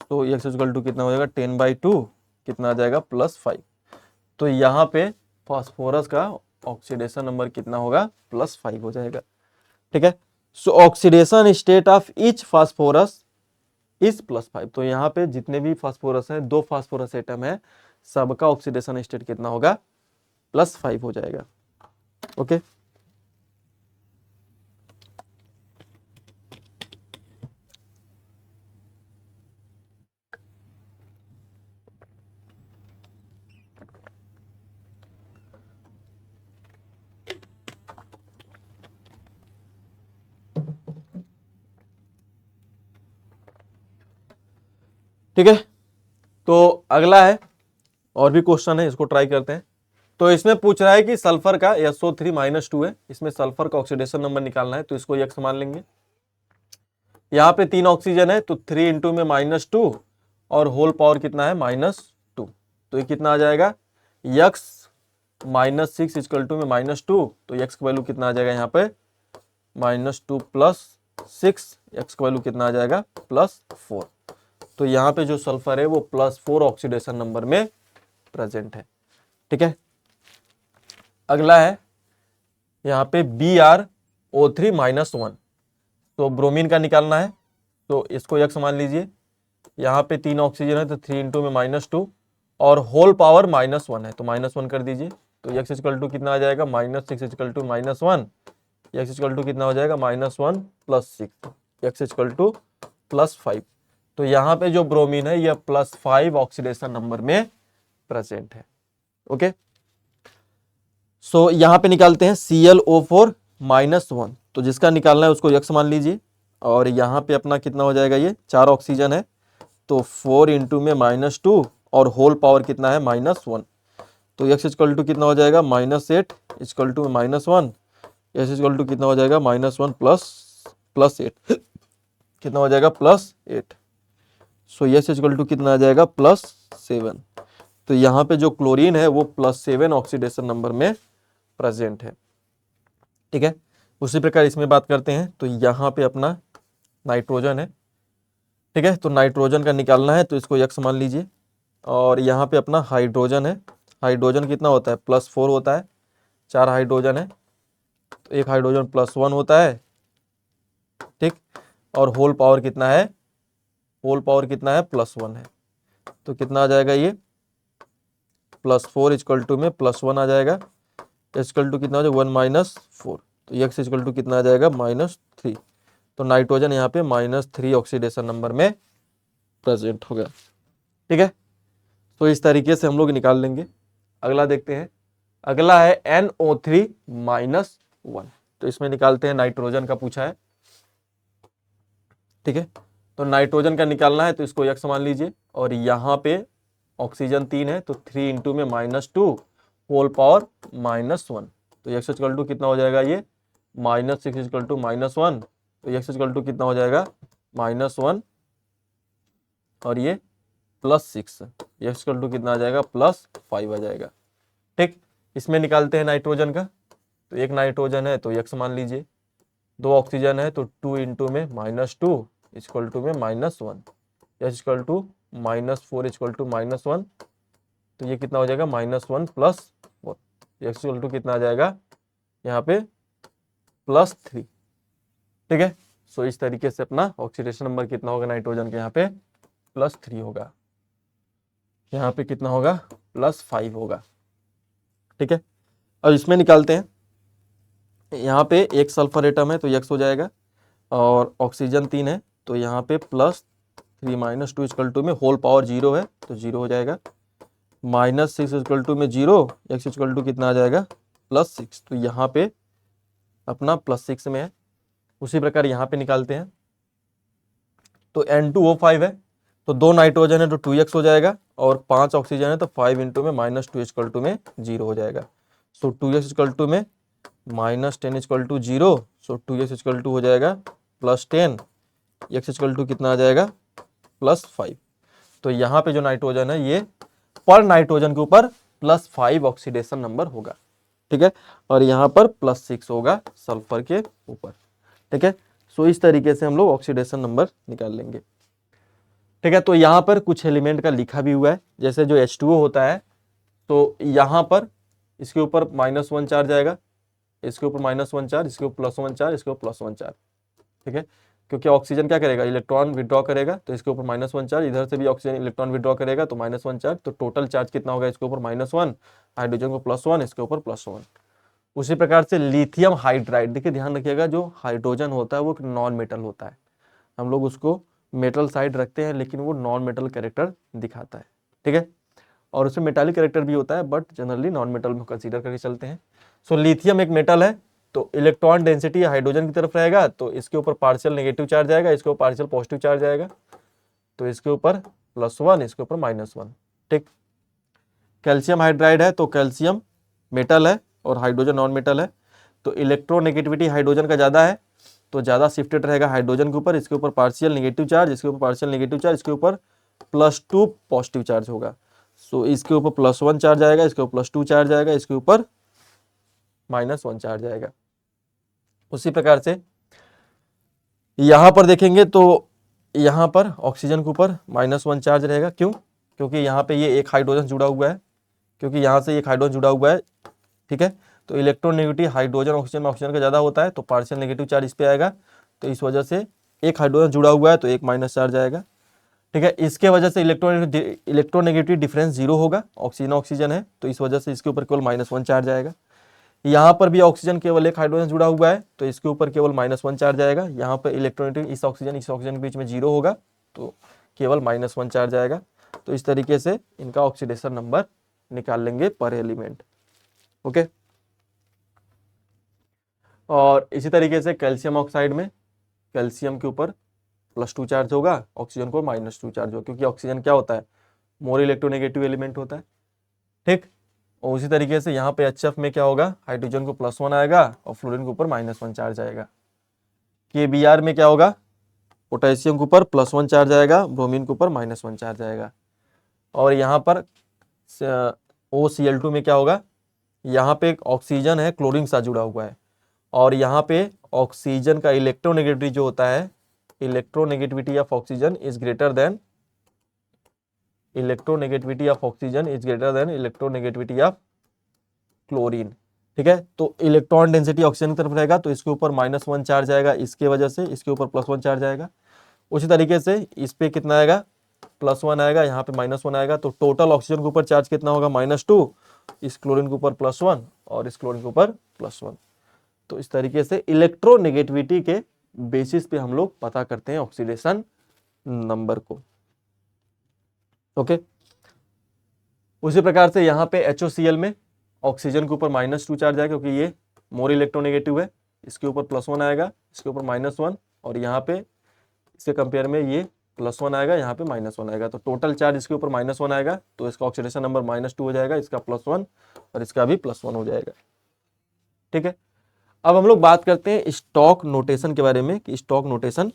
तो x इक्वल टू कितना हो जाएगा 10/2 कितना आ जाएगा +5। तो यहाँ पे फास्फोरस का ऑक्सीडेशन नंबर कितना होगा +5 हो जाएगा। ठीक है, सो oxidation state of each phosphorus is +5। तो यहाँ पे जितने भी फास्फोरस हैं, 2 फास्फोरस एटम है, सबका ऑक्सीडेशन स्टेट कितना होगा +5 हो जाएगा। ओके ठीक है, तो अगला है और भी क्वेश्चन है, इसको ट्राई करते हैं। तो इसमें पूछ रहा है कि सल्फर का SO3 -2 है, इसमें सल्फर का ऑक्सीडेशन नंबर निकालना है तो इसको x मान लेंगे। यहाँ पे 3 ऑक्सीजन है तो 3 इंटू में -2 और होल पावर कितना है -2। तो ये कितना आ जाएगा x -6 इक्वल टू में -2। तो x का वैल्यू कितना आ जाएगा यहाँ पे -2 + 6, x का वैल्यू कितना आ जाएगा +4। तो यहाँ पे जो सल्फर है वो +4 ऑक्सीडेशन नंबर में प्रेजेंट है। ठीक है, अगला है यहाँ पे BrO3 -1। तो ब्रोमीन का निकालना है तो इसको x मान लीजिए। यहाँ पे 3 ऑक्सीजन है तो 3 इंटू में -2 और होल पावर -1 है तो -1 कर दीजिए। तो x इक्वल टू कितना आ जाएगा -6 equal to -1, x equal to कितना हो जाएगा -1 + 6, x इक्वल टू +5। तो यहाँ पे जो ब्रोमीन है यह +5 ऑक्सीडेशन नंबर में प्रेजेंट है। ओके, सो यहाँ पे निकालते हैं ClO4 -1। तो जिसका निकालना है उसको x मान लीजिए। और यहाँ पे अपना कितना हो जाएगा, ये 4 ऑक्सीजन है तो 4 इंटू में -2 और होल पावर कितना है -1। तो x इक्वल टू कितना हो जाएगा -8 equal to -1, x equal to कितना हो जाएगा -1 +8 कितना हो जाएगा +8। सो x इक्वल टू कितना आ जाएगा +7। तो यहाँ पे जो क्लोरीन है वो +7 ऑक्सीडेशन नंबर में प्रेजेंट है। ठीक है, उसी प्रकार इसमें बात करते हैं तो यहाँ पे अपना नाइट्रोजन है। ठीक है, तो नाइट्रोजन का निकालना है तो इसको x मान लीजिए। और यहाँ पे अपना हाइड्रोजन है, हाइड्रोजन कितना होता है +4 होता है, 4 हाइड्रोजन है तो एक हाइड्रोजन +1 होता है। ठीक, और होल पावर कितना है, होल पावर कितना है +1 है। तो कितना आ जाएगा ये +4 इक्वल टू में +1 आ जाएगा, इक्वल टू कितना हो जाएगा 1 - 4। तो x इक्वल टू कितना आ जाएगा -3। तो नाइट्रोजन यहाँ पे -3 ऑक्सीडेशन नंबर में प्रेजेंट होगा। ठीक है, तो इस तरीके से हम लोग निकाल लेंगे। अगला देखते हैं, अगला है NO3 -1। तो इसमें निकालते हैं, नाइट्रोजन का पूछा है। ठीक है, तो नाइट्रोजन का निकालना है तो इसको x मान लीजिए। और यहाँ पे ऑक्सीजन 3 है तो 3 इंटू में -2 होल पावर -1, तो x इक्वल टू कितना हो जाएगा, ये -6 इक्वल टू -1, तो x इक्वल टू कितना हो जाएगा -1 और ये +6, x इक्वल टू कितना आ जाएगा +5 आ जाएगा। ठीक, इसमें निकालते हैं नाइट्रोजन का, तो एक नाइट्रोजन है तो x मान लीजिए, 2 ऑक्सीजन है तो 2 इंटू में -2 इक्वल टू में -1, H equal to -4 equal to -1, तो ये कितना हो जाएगा -1 + 4, एक्स इक्वल टू कितना आ जाएगा यहाँ पे +3। ठीक है, सो इस तरीके से अपना ऑक्सीडेशन नंबर कितना होगा नाइट्रोजन के यहाँ पे +3 होगा, यहाँ पे कितना होगा +5 होगा। ठीक है, अब इसमें निकालते हैं, यहाँ पे एक सल्फर एटम है तो x हो जाएगा और ऑक्सीजन 3 है तो यहाँ पे +3 - 2 इक्वल टू में होल पावर 0 है तो 0 हो जाएगा, -6 इक्वल टू में 0, x इक्वल टू कितना आ जाएगा +6, तो यहाँ पे अपना +6 में है। उसी प्रकार यहाँ पे निकालते हैं, तो N2O5 है तो 2 नाइट्रोजन है तो 2x हो जाएगा और 5 ऑक्सीजन है तो 5 इंटू में -2 इक्वल टू में 0 हो जाएगा, सो 2x इक्वल टू में -10 equal to 0, so 2x equal to हो जाएगा +10, x इक्वल टू कितना आ जाएगा +5। तो यहाँ पे जो नाइट्रोजन है ये पर नाइट्रोजन के ऊपर +5 ऑक्सीडेशन नंबर होगा। ठीक है, और यहाँ पर +6 होगा सल्फर के ऊपर। ठीक है, सो इस तरीके से हम लोग ऑक्सीडेशन नंबर निकाल लेंगे। ठीक है, तो यहाँ पर कुछ एलिमेंट का लिखा भी हुआ है, जैसे जो H2O होता है तो यहाँ पर इसके ऊपर -1 चार्ज आएगा, इसके ऊपर -1 चार्ज, इसके ऊपर +1 चार्ज, इसके ऊपर +1 चार्ज। ठीक है, क्योंकि ऑक्सीजन क्या करेगा, इलेक्ट्रॉन विड्रॉ करेगा तो इसके ऊपर -1 चार्ज, इधर से भी ऑक्सीजन इलेक्ट्रॉन विड्रॉ करेगा तो -1 चार्ज, तो टोटल चार्ज कितना होगा, इसके ऊपर -1, हाइड्रोजन को +1, इसके ऊपर +1। उसी प्रकार से लिथियम हाइड्राइड, देखिए ध्यान रखिएगा, जो हाइड्रोजन होता है वो नॉन मेटल होता है, हम लोग उसको मेटल साइड रखते हैं लेकिन वो नॉन मेटल कैरेक्टर दिखाता है। ठीक है, और उसमें मेटालिक कैरेक्टर भी होता है बट जनरली नॉन मेटल में कंसीडर करके चलते हैं। सो लिथियम एक मेटल है तो इलेक्ट्रॉन डेंसिटी हाइड्रोजन की तरफ रहेगा तो इसके ऊपर पार्शियल नेगेटिव चार्ज आएगा, इसके ऊपर पार्शियल पॉजिटिव चार्ज आएगा, तो इसके ऊपर +1, इसके ऊपर -1। ठीक, कैल्शियम हाइड्राइड है तो कैल्शियम मेटल है और हाइड्रोजन नॉन मेटल है, तो इलेक्ट्रोनेगेटिविटी हाइड्रोजन का ज़्यादा है तो ज़्यादा शिफ्टेड रहेगा हाइड्रोजन के ऊपर, इसके ऊपर पार्शियल नेगेटिव चार्ज, इसके ऊपर पार्शियल नेगेटिव चार्ज, इसके ऊपर +2 पॉजिटिव चार्ज होगा, सो इसके ऊपर +1 चार्ज आएगा, इसके ऊपर +2 चार्ज आएगा, इसके ऊपर -1 चार्ज आएगा। उसी प्रकार से यहाँ पर देखेंगे तो यहाँ पर ऑक्सीजन के ऊपर -1 चार्ज रहेगा, क्यों, क्योंकि यहाँ पे ये एक हाइड्रोजन जुड़ा हुआ है, क्योंकि यहाँ से एक हाइड्रोजन जुड़ा हुआ है। ठीक है, तो इलेक्ट्रोनेगेटिव हाइड्रोजन ऑक्सीजन में ऑक्सीजन का ज़्यादा होता है तो पार्शियल नेगेटिव चार्ज इस पे आएगा, तो इस वजह से एक हाइड्रोजन जुड़ा हुआ है तो एक माइनस चार्ज आएगा। ठीक है, इसके वजह से इलेक्ट्रोनेगेटिव डिफरेंस 0 होगा, ऑक्सीजन ऑक्सीजन है तो इस वजह से इसके ऊपर केवल -1 चार्ज आएगा। यहाँ पर भी ऑक्सीजन केवल एक हाइड्रोजन जुड़ा हुआ है तो इसके ऊपर केवल -1 चार्ज आएगा, यहाँ पर इलेक्ट्रोनेगेटिव इस ऑक्सीजन के बीच में 0 होगा तो केवल -1 चार्ज आएगा। तो इस तरीके से इनका ऑक्सीडेशन नंबर निकाल लेंगे पर एलिमेंट। ओके, और इसी तरीके से कैल्शियम ऑक्साइड में कैल्शियम के ऊपर +2 चार्ज होगा, ऑक्सीजन को -2 चार्ज होगा, क्योंकि ऑक्सीजन क्या होता है, मोर इलेक्ट्रोनेगेटिव एलिमेंट होता है। ठीक, और उसी तरीके से यहाँ पे HF में क्या होगा, हाइड्रोजन को +1 आएगा और फ्लोरीन के ऊपर -1 चार्ज आएगा। KBr में क्या होगा, पोटेशियम के ऊपर +1 चार्ज आएगा, ब्रोमीन के ऊपर -1 चार्ज आएगा। और यहाँ पर OCl2 में क्या होगा, यहाँ पे एक ऑक्सीजन है क्लोरीन के साथ जुड़ा हुआ है और यहाँ पे ऑक्सीजन का इलेक्ट्रोनेगेटिविटी जो होता है, electronegativity of oxygen is greater than electronegativity of oxygen is greater than electronegativity of chlorine. ठीक है, तो इलेक्ट्रॉन डेंसिटी ऑक्सीजन की तरफ रहेगा तो इसके ऊपर -1 चार्ज आएगा, इसके वजह से इसके ऊपर +1 चार्ज आएगा। उसी तरीके से इस पे कितना आएगा, +1 आएगा, यहाँ पे -1 आएगा, तो टोटल ऑक्सीजन के ऊपर चार्ज कितना होगा, -2, इस क्लोरीन के ऊपर +1 और इस क्लोरीन के ऊपर +1। तो इस तरीके से इलेक्ट्रोनेगेटिविटी के बेसिस पे हम लोग पता करते हैं ऑक्सीडेशन नंबर को। ओके, उसी प्रकार से यहाँ पे HOCl में ऑक्सीजन के ऊपर -2 चार्ज आएगा, क्योंकि ये मोर इलेक्ट्रोनेगेटिव है, इसके ऊपर +1 आएगा, इसके ऊपर -1 और यहाँ पे इसके कंपेयर में ये +1 आएगा, यहाँ पे -1 आएगा, तो टोटल चार्ज इसके ऊपर -1 आएगा, तो इसका ऑक्सीडेशन नंबर -2 हो जाएगा, इसका +1 और इसका भी +1 हो जाएगा। ठीक है, अब हम लोग बात करते हैं स्टॉक नोटेशन के बारे में कि स्टॉक नोटेशन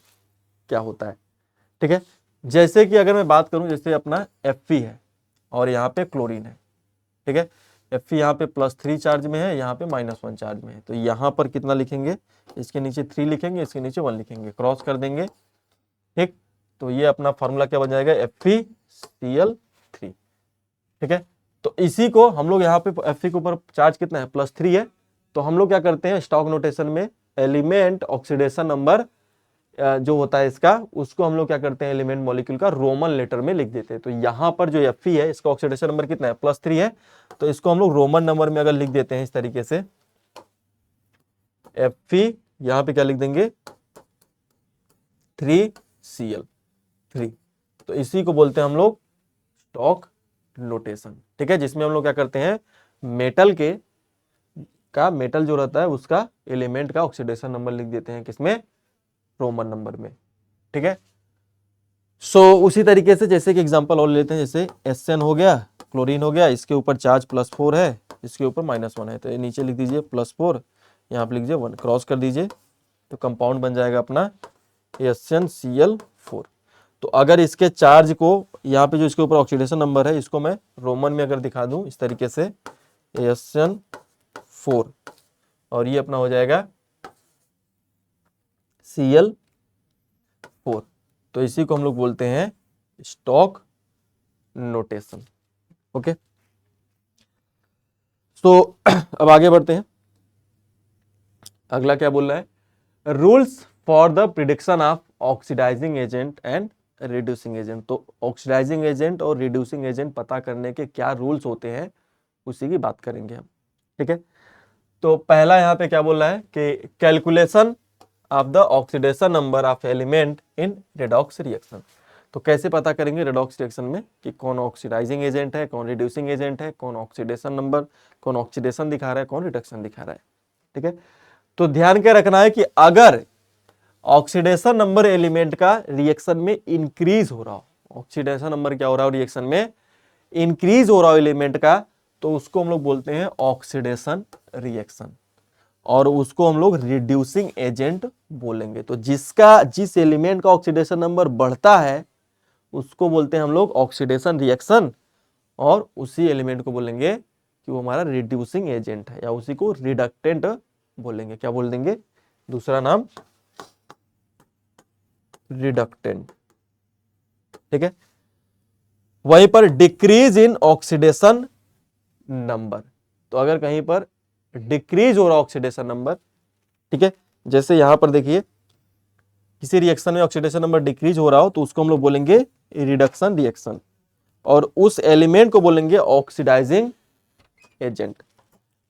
क्या होता है। ठीक है, जैसे कि अगर मैं बात करूं, जैसे अपना Fe है और यहाँ पे क्लोरीन है। ठीक है, Fe यहाँ पे +3 चार्ज में है, यहाँ पे -1 चार्ज में है, तो यहाँ पर कितना लिखेंगे, इसके नीचे 3 लिखेंगे, इसके नीचे 1 लिखेंगे, क्रॉस कर देंगे। ठीक, तो ये अपना फॉर्मूला क्या बन जाएगा, FeCl3। ठीक है, तो इसी को हम लोग यहाँ पे Fe के ऊपर चार्ज कितना है, +3 है, तो हम लोग क्या करते हैं स्टॉक नोटेशन में एलिमेंट ऑक्सीडेशन नंबर जो होता है इसका, उसको हम लोग क्या करते हैं एलिमेंट मॉलिक्यूल का रोमन लेटर में लिख देते हैं। तो यहाँ पर जो Fe है इसका ऑक्सीडेशन नंबर कितना है, +3 है, तो इसको हम लोग रोमन नंबर में अगर लिख देते हैं इस तरीके से, Fe यहाँ पे क्या लिख देंगे 3Cl3, तो इसी को बोलते हैं हम लोग स्टॉक नोटेशन। ठीक है, जिसमें हम लोग क्या करते हैं मेटल मेटल जो रहता है उसका एलिमेंट का ऑक्सीडेशन नंबर लिख देते हैं किसमें, रोमन नंबर में। ठीक है, उसी तरीके से जैसे कि एग्जांपल और लेते हैं, जैसे SN हो गया, क्लोरीन हो गया, इसके ऊपर चार्ज +4 है, इसके ऊपर -1 है, तो ये नीचे लिख दीजिए +4, यहाँ पे लिख दीजिए 1, क्रॉस कर दीजिए, तो कंपाउंड बन जाएगा अपना SnCl4। तो अगर इसके चार्ज को यहाँ पे जो इसके ऊपर ऑक्सीडेशन नंबर है इसको मैं रोमन में अगर दिखा दूं इस तरीके से SN4, और ये अपना हो जाएगा Cl4, तो इसी को हम लोग बोलते हैं स्टॉक नोटेशन। ओके, तो अब आगे बढ़ते हैं, अगला क्या बोल रहा है, rules for the prediction of oxidizing agent and reducing agent. तो ऑक्सीडाइजिंग एजेंट और रिड्यूसिंग एजेंट पता करने के क्या रूल्स होते हैं उसी की बात करेंगे हम। ठीक है, तो पहला यहाँ पे क्या बोल रहा है कि calculation of the oxidation number of element in redox reaction. तो कैसे पता करेंगे रेडॉक्स रिएक्शन में कि कौन ऑक्सीडाइजिंग एजेंट है, कौन रिड्यूसिंग एजेंट है, कौन ऑक्सीडेशन नंबर, कौन ऑक्सीडेशन दिखा रहा है, कौन रिडक्शन दिखा रहा है। ठीक है, तो ध्यान क्या रखना है कि अगर ऑक्सीडेशन नंबर एलिमेंट का रिएक्शन में इंक्रीज हो रहा हो, ऑक्सीडेशन नंबर क्या हो रहा हो रिएक्शन में इंक्रीज हो रहा हो एलिमेंट का, तो उसको हम लोग बोलते हैं ऑक्सीडेशन रिएक्शन, और उसको हम लोग रिड्यूसिंग एजेंट बोलेंगे। तो जिस एलिमेंट का ऑक्सीडेशन नंबर बढ़ता है उसको बोलते हैं हम लोग ऑक्सीडेशन रिएक्शन, और उसी एलिमेंट को बोलेंगे कि वो हमारा रिड्यूसिंग एजेंट है, या उसी को रिडक्टेंट बोलेंगे। क्या बोल देंगे, दूसरा नाम रिडक्टेंट। ठीक है, वहीं पर डिक्रीज इन ऑक्सीडेशन नंबर, तो अगर कहीं पर डिक्रीज हो रहा ऑक्सीडेशन नंबर, ठीक है, जैसे यहां पर देखिए किसी रिएक्शन में ऑक्सीडेशन नंबर डिक्रीज हो रहा हो तो उसको हम लोग बोलेंगे रिडक्शन रिएक्शन, और उस एलिमेंट को बोलेंगे ऑक्सीडाइजिंग एजेंट,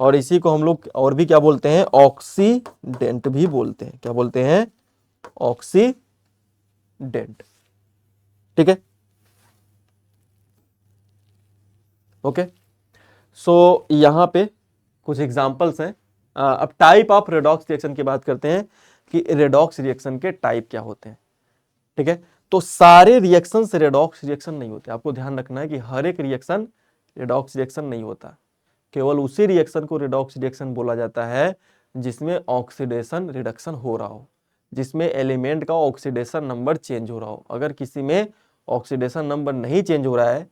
और इसी को हम लोग और भी क्या बोलते हैं, ऑक्सीडेंट भी बोलते हैं। क्या बोलते हैं, ऑक्सीडेंट। ठीक है, ओके, सो यहां पे कुछ एग्जांपल्स हैं। अब टाइप ऑफ रेडॉक्स रिएक्शन की बात करते हैं कि रेडॉक्स रिएक्शन के टाइप क्या होते हैं। ठीक है, तो सारे रिएक्शन से रेडॉक्स रिएक्शन नहीं होते, आपको ध्यान रखना है कि हर एक रिएक्शन रेडॉक्स रिएक्शन नहीं होता, केवल उसी रिएक्शन को रेडॉक्स रिएक्शन बोला जाता है जिसमें ऑक्सीडेशन रिडक्शन हो रहा हो, जिसमें एलिमेंट का ऑक्सीडेशन नंबर चेंज हो रहा हो। अगर किसी में ऑक्सीडेशन नंबर नहीं चेंज हो रहा है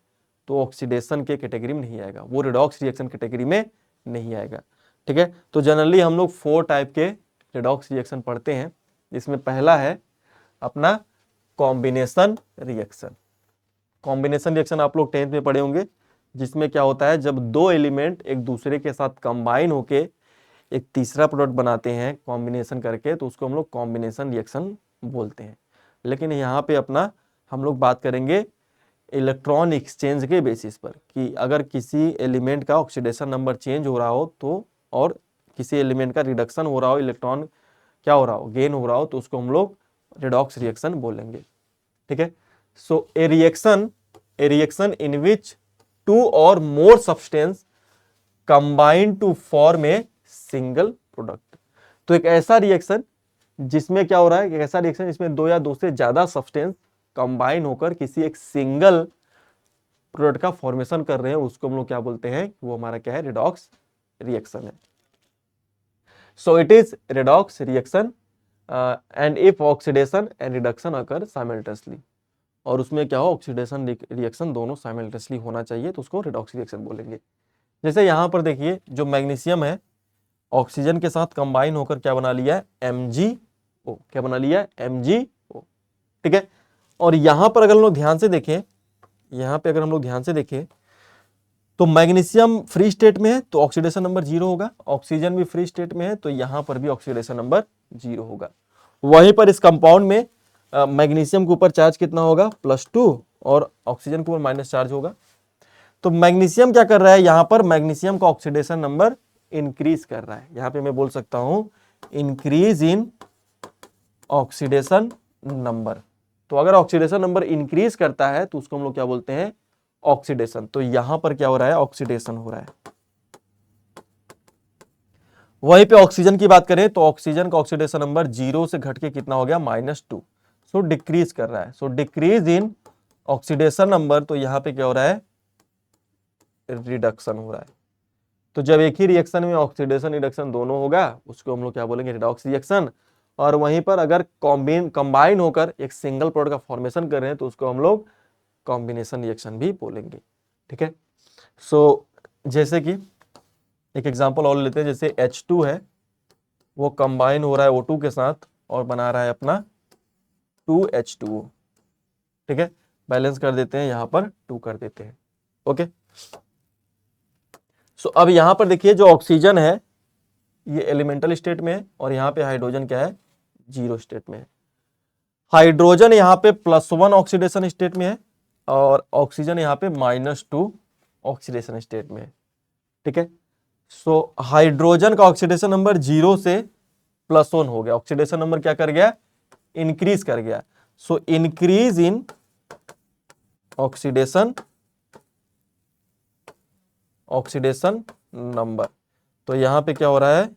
तो ऑक्सीडेशन के कैटेगरी में नहीं आएगा, वो रेडॉक्स रिएक्शन कैटेगरी में नहीं आएगा। ठीक है, तो जनरली हम लोग 4 टाइप के रेडॉक्स रिएक्शन पढ़ते हैं, जिसमें पहला है अपना कॉम्बिनेशन रिएक्शन। कॉम्बिनेशन रिएक्शन आप लोग 10th में पढ़े होंगे, जिसमें क्या होता है जब दो एलिमेंट एक दूसरे के साथ कंबाइन होके एक तीसरा प्रोडक्ट बनाते हैं कॉम्बिनेशन करके, तो उसको हम लोग कॉम्बिनेशन रिएक्शन बोलते हैं। लेकिन यहाँ पे अपना हम लोग बात करेंगे इलेक्ट्रॉन एक्सचेंज के बेसिस पर, कि अगर किसी एलिमेंट का ऑक्सीडेशन नंबर चेंज हो रहा हो तो, और किसी एलिमेंट का रिडक्शन हो रहा हो, इलेक्ट्रॉन क्या हो रहा हो, गेन हो रहा हो, तो उसको हम लोग रेडॉक्स रिएक्शन बोलेंगे। ठीक है, so a reaction in which 2 और more substance combine to form a single product. तो एक ऐसा रिएक्शन जिसमें क्या हो रहा है, एक ऐसा रिएक्शन जिसमें 2 या 2 से ज्यादा सब्सटेंस कंबाइन होकर किसी एक सिंगल प्रोडक्ट का फॉर्मेशन कर रहे हैं, उसको हम लोग क्या बोलते हैं, वो हमारा क्या है, रिडॉक्स रिएक्शन है। So it is redox reaction and if oxidation and reduction occur simultaneously, और उसमें क्या हो, ऑक्सीडेशन रिएक्शन दोनों साइमल्टेनियसली होना चाहिए, तो उसको रिडॉक्स रिएक्शन बोलेंगे। जैसे यहां पर देखिए जो मैग्नीशियम है ऑक्सीजन के साथ कंबाइन होकर क्या बना लिया है, MgO, क्या बना लिया है, MgO, ठीक है। और यहां पर अगर हम लोग ध्यान से देखें, यहां पे अगर हम लोग ध्यान से देखें तो मैग्नीशियम फ्री स्टेट में है तो ऑक्सीडेशन नंबर 0 होगा, ऑक्सीजन भी फ्री स्टेट में है तो यहां पर भी ऑक्सीडेशन नंबर 0 होगा। वहीं पर इस कंपाउंड में मैग्नीशियम के ऊपर चार्ज कितना होगा, +2, और ऑक्सीजन के ऊपर माइनस चार्ज होगा। तो मैग्नीशियम क्या कर रहा है, यहां पर मैग्नीशियम का ऑक्सीडेशन नंबर इंक्रीज कर रहा है, यहां पे मैं बोल सकता हूं इंक्रीज इन ऑक्सीडेशन नंबर। तो अगर ऑक्सीडेशन नंबर इंक्रीज करता है तो उसको हम लोग क्या बोलते हैं, ऑक्सीडेशन। तो यहां पर क्या हो रहा है, ऑक्सीडेशन हो रहा है। वहीं पे ऑक्सीजन की बात करें तो ऑक्सीजन का ऑक्सीडेशन नंबर 0 से घट के कितना हो गया, -2, सो डिक्रीज कर रहा है। सो डिक्रीज इन ऑक्सीडेशन नंबर, तो यहां पे क्या हो रहा है, रिडक्शन हो रहा है। तो जब एक ही रिएक्शन में ऑक्सीडेशन रिडक्शन दोनों होगा उसको हम लोग क्या बोलेंगे, रिडॉक्स रिएक्शन। और वहीं पर अगर कंबाइन होकर एक सिंगल प्रोडक्ट का फॉर्मेशन कर रहे हैं तो उसको हम लोग कॉम्बिनेशन रिएक्शन भी बोलेंगे, ठीक है। सो जैसे कि एक एग्जांपल और लेते हैं, जैसे H2 है वो कंबाइन हो रहा है O2 के साथ और बना रहा है अपना 2H2O, ठीक है। बैलेंस कर देते हैं, यहां पर 2 कर देते हैं, ओके। सो अब यहां पर देखिए जो ऑक्सीजन है ये एलिमेंटल स्टेट में है और यहां पे हाइड्रोजन क्या है, 0 स्टेट में है। हाइड्रोजन यहां पे +1 ऑक्सीडेशन स्टेट में है और ऑक्सीजन यहां पे -2 ऑक्सीडेशन स्टेट में है, ठीक है। सो हाइड्रोजन का ऑक्सीडेशन नंबर 0 से +1 हो गया, ऑक्सीडेशन नंबर क्या कर गया, इंक्रीज कर गया। So increase in oxidation number, तो यहां पे क्या हो रहा है,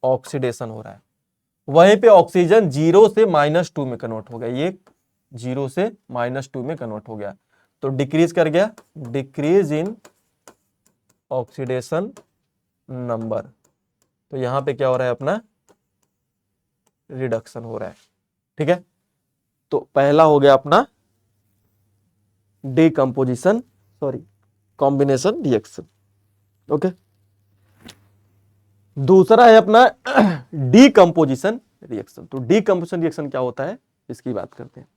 ऑक्सीडेशन हो रहा है। वहीं पे ऑक्सीजन 0 से -2 में कन्वर्ट हो गया, ये 0 से -2 में कन्वर्ट हो गया तो डिक्रीज कर गया, डिक्रीज इन ऑक्सीडेशन नंबर। तो यहां पे क्या हो रहा है, अपना रिडक्शन हो रहा है, ठीक है। तो पहला हो गया अपना decomposition, sorry combination reaction, okay. दूसरा है अपना डीकम्पोजिशन रिएक्शन। तो डीकम्पोजिशन रिएक्शन क्या होता है, इसकी बात करते हैं।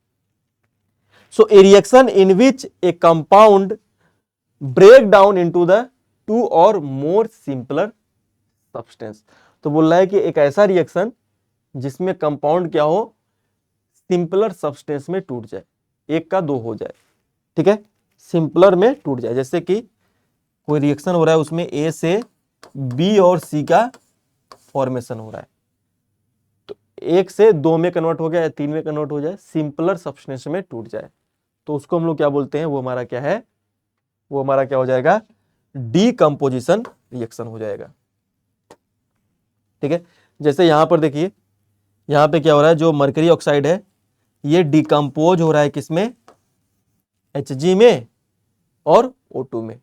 So a reaction in which a compound break down into the 2 और मोर सिंपलर सब्सटेंस। तो बोल रहा है कि एक ऐसा रिएक्शन जिसमें कंपाउंड क्या हो, सिंपलर सब्सटेंस में टूट जाए, एक का 2 हो जाए, ठीक है, सिंपलर में टूट जाए। जैसे कि कोई रिएक्शन हो रहा है उसमें A से B और C का फॉर्मेशन हो रहा है, तो 1 से 2 में कन्वर्ट हो गया या 3 में कन्वर्ट हो जाए, सिंपलर सब्सटेंस में टूट जाए, तो उसको हम लोग क्या बोलते हैं, वो हमारा क्या है, वो हमारा क्या हो जाएगा, डीकम्पोजिशन रिएक्शन हो जाएगा, ठीक है। जैसे यहां पर देखिए, यहां पे क्या हो रहा है, जो मरकरी ऑक्साइड है ये डिकम्पोज हो रहा है किसमें, Hg में और O2 में,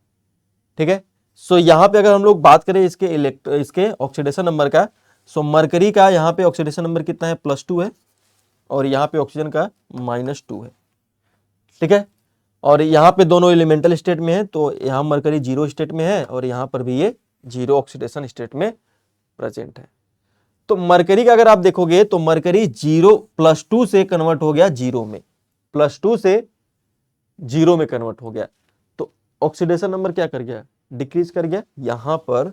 ठीक है। सो यहां पे अगर हम लोग बात करें इसके ऑक्सीडेशन नंबर का, सो मरकरी का यहां पे ऑक्सीडेशन नंबर कितना है, +2 है और यहां पे ऑक्सीजन का -2 है, ठीक है। और यहां पे दोनों एलिमेंटल स्टेट में है तो यहां मरकरी 0 स्टेट में है और यहां पर भी ये 0 ऑक्सीडेशन स्टेट में प्रेजेंट है। तो मरकरी का अगर आप देखोगे तो मरकरी 0 +2 से कन्वर्ट हो गया 0 में, +2 से 0 में कन्वर्ट हो गया, तो ऑक्सीडेशन नंबर क्या कर गया, डिक्रीज कर गया। यहां पर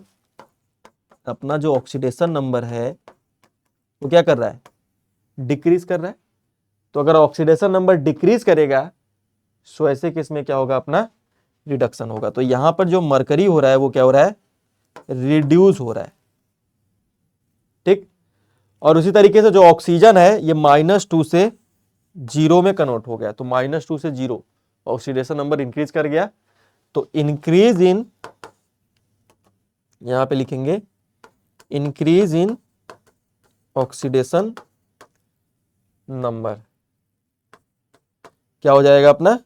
अपना जो ऑक्सीडेशन नंबर है वो क्या कर रहा है, डिक्रीज कर रहा है। तो अगर ऑक्सीडेशन नंबर डिक्रीज करेगा सो ऐसे केस में क्या होगा, अपना रिडक्शन होगा। तो यहां पर जो मरकरी हो रहा है वो क्या हो रहा है, रिड्यूस हो रहा है, ठीक। और उसी तरीके से जो ऑक्सीजन है ये -2 से 0 में कन्वर्ट हो गया, तो -2 से 0 ऑक्सीडेशन नंबर इंक्रीज कर गया, तो इंक्रीज इन, यहां पे लिखेंगे इंक्रीज इन ऑक्सीडेशन नंबर, क्या हो जाएगा अपना,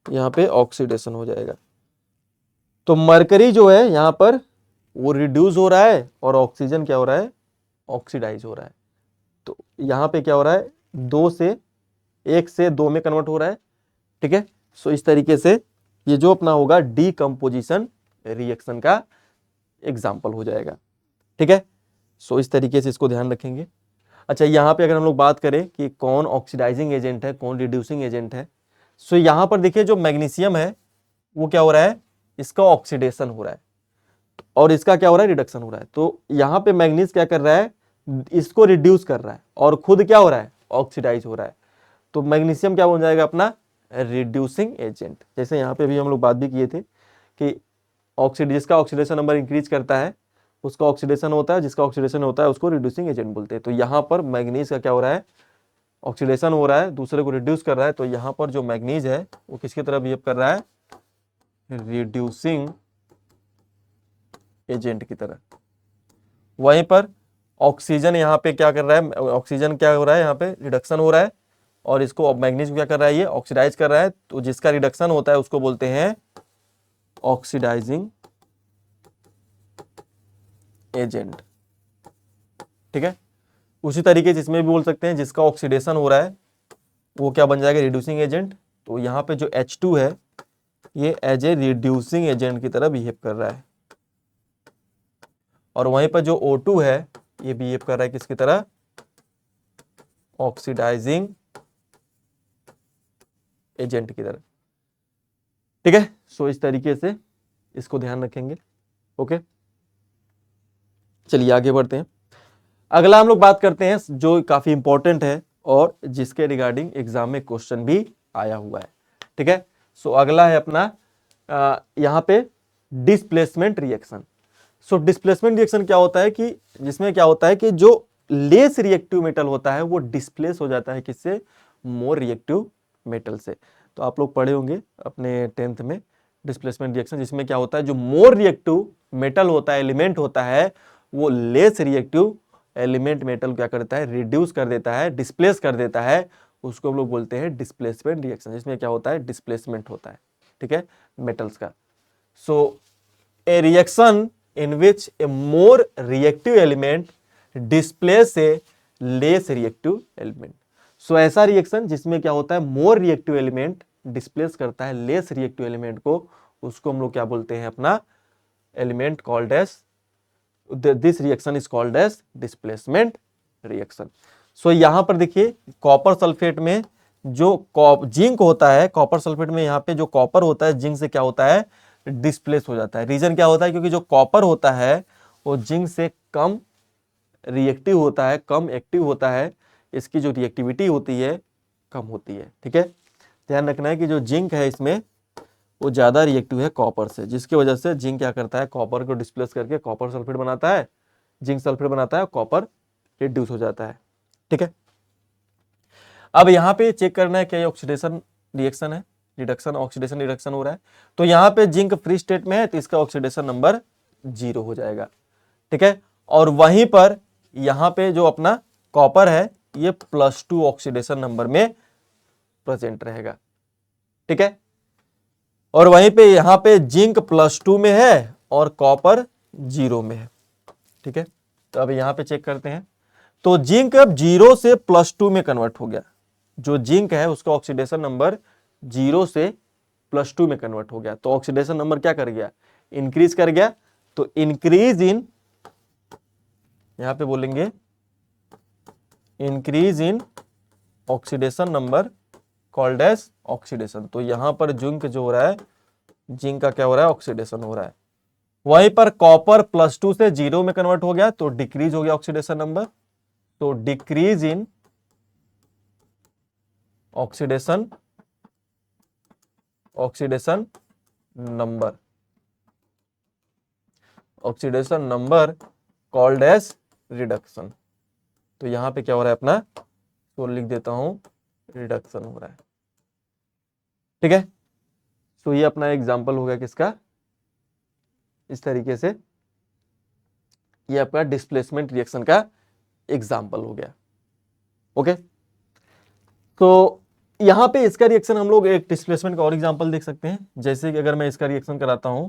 यहाँ पे ऑक्सीडेशन हो जाएगा। तो मरकरी जो है यहाँ पर वो रिड्यूस हो रहा है और ऑक्सीजन क्या हो रहा है, ऑक्सीडाइज हो रहा है। तो यहाँ पे क्या हो रहा है, 1 से 2 में कन्वर्ट हो रहा है। ठीक है, सो इस तरीके से ये जो अपना होगा डीकम्पोजिशन रिएक्शन का एग्जाम्पल हो जाएगा। ठीक है, सो इस तरीके से इसको ध्यान रखेंगे। अच्छा, यहाँ पे अगर हम लोग बात करें कि कौन ऑक्सीडाइजिंग एजेंट है, कौन रिड्यूसिंग एजेंट है, सो यहाँ पर देखिए जो मैग्नीशियम है वो क्या हो रहा है, इसका ऑक्सीडेशन हो रहा है और इसका क्या हो रहा है, रिडक्शन हो रहा है। तो यहाँ पे मैग्नीज क्या कर रहा है, इसको रिड्यूस कर रहा है और खुद क्या हो रहा है, ऑक्सीडाइज हो रहा है। तो मैग्नीशियम क्या बन जाएगा अपना, रिड्यूसिंग एजेंट। जैसे यहाँ पे भी हम लोग बात भी किए थे कि जिसका ऑक्सीडेशन नंबर इंक्रीज करता है उसका ऑक्सीडेशन होता है, जिसका ऑक्सीडेशन होता है उसको रिड्यूसिंग एजेंट बोलते हैं। तो यहाँ पर मैग्नीज का क्या हो रहा है, ऑक्सीडेशन हो रहा है, दूसरे को रिड्यूस कर रहा है। तो यहाँ पर जो मैग्नीज है वो किसकी तरह बिहेव कर रहा है, रिड्यूसिंग एजेंट की तरह। वहीं पर ऑक्सीजन यहाँ पे क्या कर रहा है, ऑक्सीजन क्या हो रहा है, यहाँ पे रिडक्शन हो रहा है और इसको मैग्नीज क्या कर रहा है, ये ऑक्सीडाइज कर रहा है। तो जिसका रिडक्शन होता है उसको बोलते हैं ऑक्सीडाइजिंग एजेंट। ठीक है, उसी तरीके से इसमें भी बोल सकते हैं जिसका ऑक्सीडेशन हो रहा है वो क्या बन जाएगा, रिड्यूसिंग एजेंट। तो यहाँ पे जो H2 है ये एज ए रिड्यूसिंग एजेंट की तरह बिहेव कर रहा है और वहीं पर जो O2 है ये बिहेव कर रहा है किसकी तरह, ऑक्सीडाइजिंग एजेंट की तरह। ठीक है, सो इस तरीके से इसको ध्यान रखेंगे। ओके, चलिए आगे बढ़ते हैं। अगला हम लोग बात करते हैं जो काफी इंपॉर्टेंट है और जिसके रिगार्डिंग एग्जाम में क्वेश्चन भी आया हुआ है। ठीक है, सो अगला है अपना यहाँ पे displacement reaction. So displacement reaction क्या होता है कि जिसमें क्या होता है कि जो लेस रिएक्टिव मेटल होता है वो डिस्प्लेस हो जाता है किससे, मोर रिएक्टिव मेटल से। तो आप लोग पढ़े होंगे अपने 10th में डिस्प्लेसमेंट रिएक्शन, जिसमें क्या होता है जो मोर रिएक्टिव मेटल होता है, एलिमेंट होता है, वो लेस रिएक्टिव एलिमेंट मेटल क्या करता है, रिड्यूस कर देता है, डिस्प्लेस कर देता है। उसको हम लोग बोलते हैं डिस्प्लेसमेंट रिएक्शन, जिसमें क्या होता है, डिस्प्लेसमेंट होता है। ठीक है, मेटल्स का। So a reaction in which a more reactive element displace a less reactive element। सो ऐसा रिएक्शन जिसमें क्या होता है, मोर रिएक्टिव एलिमेंट डिस्प्लेस करता है लेस रिएक्टिव एलिमेंट को, उसको हम लोग क्या बोलते हैं, अपना element called as, this reaction is called as displacement reaction. So यहां पर देखिए कॉपर सल्फेट में जो जिंक होता है, कॉपर सल्फेट में यहाँ पे जो कॉपर होता है जिंक से क्या होता है, डिस्प्लेस हो जाता है। रीजन क्या होता है, क्योंकि जो कॉपर होता है वो जिंक से कम रिएक्टिव होता है, कम एक्टिव होता है, इसकी जो रिएक्टिविटी होती है कम होती है। ठीक है, ध्यान रखना है कि जो जिंक है इसमें वो ज्यादा रिएक्टिव है कॉपर से, जिसकी वजह से जिंक क्या करता है, कॉपर को डिस्प्लेस करके कॉपर सल्फेट बनाता है, जिंक सल्फेट बनाता है, कॉपर रिड्यूस हो जाता है। ठीक है, अब यहाँ पे चेक करना है क्या ये ऑक्सीडेशन रिएक्शन है, रिडक्शन, ऑक्सीडेशन रिडक्शन हो रहा है। तो यहाँ पे जिंक फ्री स्टेट में है तो इसका ऑक्सीडेशन नंबर 0 हो जाएगा। ठीक है, और वहीं पर यहाँ पे जो अपना कॉपर है ये +2 ऑक्सीडेशन नंबर में प्रेजेंट रहेगा। ठीक है, और वहीं पे यहाँ पे जिंक +2 में है और कॉपर 0 में है। ठीक है, तो अब यहाँ पे चेक करते हैं। तो जिंक अब 0 से +2 में कन्वर्ट हो गया। जो जिंक है उसका ऑक्सीडेशन नंबर 0 से +2 में कन्वर्ट हो गया। तो ऑक्सीडेशन नंबर क्या कर गया, इंक्रीज कर गया। तो इंक्रीज इन, यहां पे बोलेंगे increase in oxidation number called as oxidation. तो यहां पर जिंक जो हो रहा है, जिंक का क्या हो रहा है, ऑक्सीडेशन हो रहा है। वहीं पर कॉपर +2 से 0 में कन्वर्ट हो गया तो डिक्रीज हो गया ऑक्सीडेशन नंबर। तो decrease in oxidation number, oxidation number called as reduction. तो यहां पे क्या हो रहा है अपना, तो लिख देता हूं रिडक्शन हो रहा है। ठीक है, तो ये अपना एग्जांपल हो गया किसका, इस तरीके से ये आपका डिस्प्लेसमेंट रिएक्शन का एग्जांपल हो गया। ओके, तो यहाँ पे इसका रिएक्शन हम लोग एक डिस्प्लेसमेंट का और एग्जांपल देख सकते हैं। जैसे कि अगर मैं इसका रिएक्शन कराता हूं,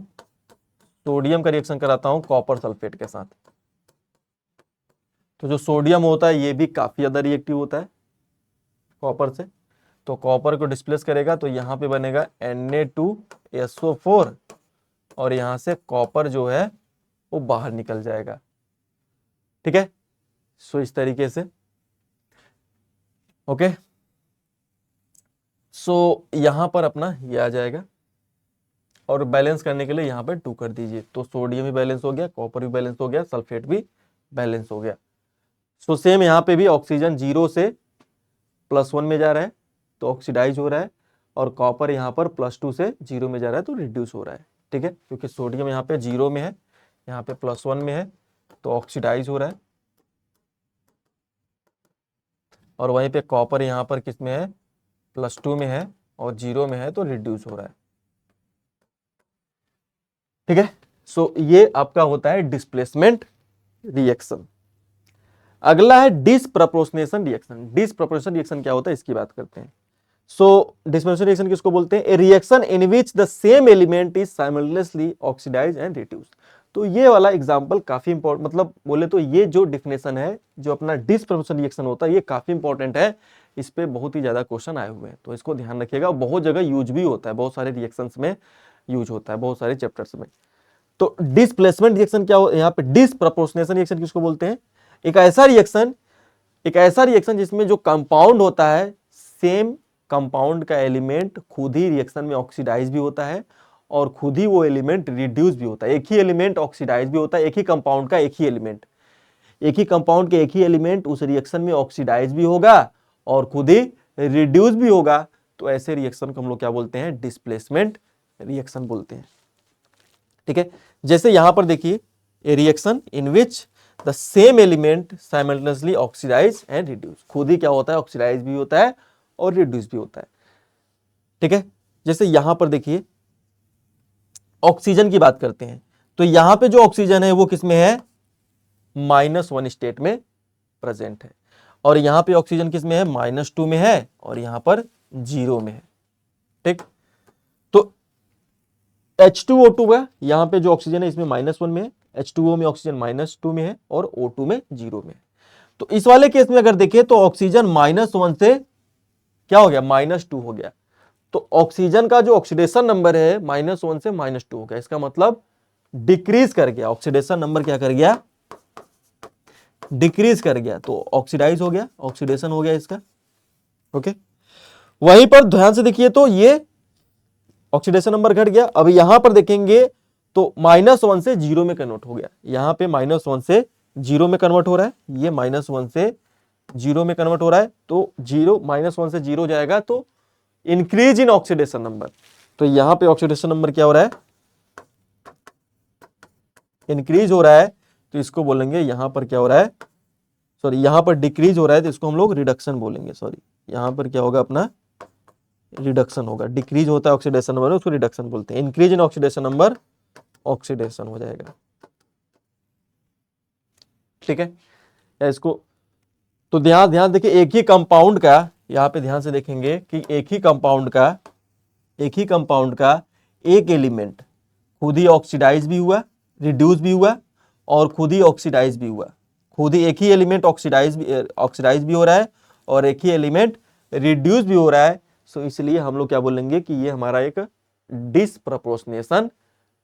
सोडियम का रिएक्शन कराता हूं कॉपर सल्फेट के साथ, तो जो सोडियम होता है ये भी काफी ज्यादा रिएक्टिव होता है कॉपर से। तो कॉपर को डिस्प्लेस करेगा तो यहाँ पे बनेगा Na2SO4 और यहां से कॉपर जो है वो बाहर निकल जाएगा। ठीक है, सो इस तरीके से। ओके, सो यहां पर अपना ये आ जाएगा और बैलेंस करने के लिए यहां पे 2 कर दीजिए, तो सोडियम भी बैलेंस हो गया, कॉपर भी बैलेंस हो गया, सल्फेट भी बैलेंस हो गया। सो सेम यहाँ पे भी ऑक्सीजन 0 से +1 में जा रहा है तो ऑक्सीडाइज हो रहा है, और कॉपर यहाँ पर +2 से 0 में जा रहा है तो रिड्यूस हो रहा है। ठीक है, क्योंकि सोडियम यहाँ पे 0 में है, यहाँ पे +1 में है तो ऑक्सीडाइज हो रहा है, और वहीं पे कॉपर यहाँ पर किस में है, +2 में है और 0 में है तो रिड्यूस हो रहा है। ठीक है, सो ये आपका होता है डिस्प्लेसमेंट रिएक्शन। अगला है डिसप्रपोर्शनेशन रिएक्शन। डिसप्रपोर्शनेशन रिएक्शन क्या होता है इसकी बात करते हैं। सो डिस्प्लेसमेंट रिएक्शन किसको बोलते हैं, a reaction in which the same element is simultaneously oxidize and reduce. तो ये वाला एग्जांपल काफी इंपॉर्टेंट, मतलब बोले तो ये जो डिफिनेशन है, जो अपना डिसप्रपोर्शनेशन रिएक्शन होता है, ये काफी इंपॉर्टेंट है। इस पे बहुत ही ज्यादा क्वेश्चन आए हुए हैं तो इसको ध्यान रखिएगा। बहुत जगह यूज भी होता है, बहुत सारे रिएक्शंस में यूज होता है, बहुत सारे चैप्टर्स में। तो डिस्प्लेसमेंट रिएक्शन क्या हो, यहाँ पे डिसप्रपोर्शनेशन रिएक्शन किसको बोलते हैं, एक ऐसा रिएक्शन जिसमें जो कंपाउंड होता है, सेम कंपाउंड का एलिमेंट खुद ही रिएक्शन में ऑक्सीडाइज भी होता है और खुद ही वो एलिमेंट रिड्यूस भी होता है। एक ही एलिमेंट ऑक्सीडाइज भी होता है, एक ही कंपाउंड का एक ही एलिमेंट उस रिएक्शन में ऑक्सीडाइज भी होगा और खुद ही रिड्यूस भी होगा। तो ऐसे रिएक्शन को हम लोग क्या बोलते हैं, डिस्प्लेसमेंट रिएक्शन बोलते हैं। ठीक है, जैसे यहां पर देखिए, a reaction in which the same element simultaneously oxidize and reduce, खुद ही क्या होता है, ऑक्सीडाइज भी होता है और रिड्यूस भी होता है। ठीक है, जैसे यहां पर देखिए ऑक्सीजन की बात करते हैं, तो यहां पे जो ऑक्सीजन है वो किसमें है, -1 स्टेट में प्रेजेंट है, और यहां पे ऑक्सीजन किसमें है, -2 में है और यहां पर 0 में है। ठीक, तो H2O2 है, यहां पे जो ऑक्सीजन है इसमें -1 में है, H2O में ऑक्सीजन -2 में है और O2 में 0 में है। तो इस वाले केस में अगर देखें तो ऑक्सीजन -1 से क्या हो गया, -2 हो गया। तो ऑक्सीजन का जो ऑक्सीडेशन नंबर है -1 से -2 हो गया, इसका मतलब डिक्रीज कर गया, ऑक्सीडेशन नंबर क्या कर गया, डिक्रीज कर गया, तो ऑक्सीडाइज हो गया, ऑक्सीडेशन हो गया इसका। ओके, वहीं पर ध्यान से देखिए तो ये ऑक्सीडेशन नंबर घट गया। अब यहां पर देखेंगे तो -1 से 0 में कन्वर्ट हो गया, यहां पे -1 से 0 में कन्वर्ट हो रहा है, ये -1 से 0 में कन्वर्ट हो रहा है, तो -1 से 0 जाएगा तो इंक्रीज इन ऑक्सीडेशन नंबर। तो यहां पे ऑक्सीडेशन नंबर क्या हो रहा है, इंक्रीज हो रहा है, तो इसको बोलेंगे यहां पर क्या हो रहा है, सॉरी यहां पर डिक्रीज हो रहा है तो इसको हम लोग रिडक्शन बोलेंगे। सॉरी, यहां पर क्या होगा, अपना रिडक्शन होगा। डिक्रीज होता है ऑक्सीडेशन नंबर, उसको रिडक्शन बोलते हैं। Increase in oxidation number, oxidation हो जाएगा। ठीक है, या इसको तो ध्यान देखिए, एक ही कंपाउंड का, यहां पे ध्यान से देखेंगे कि एक ही कंपाउंड का एक एलिमेंट खुद ही ऑक्सीडाइज भी हुआ, रिड्यूस भी हुआ और खुद ही ऑक्सीडाइज भी हुआ। खुद ही एक ही एलिमेंट ऑक्सीडाइज भी हो रहा है और एक ही एलिमेंट रिड्यूस भी हो रहा है। सो इसलिए हम लोग क्या बोलेंगे कि ये हमारा एक डिसप्रपोर्शनेशन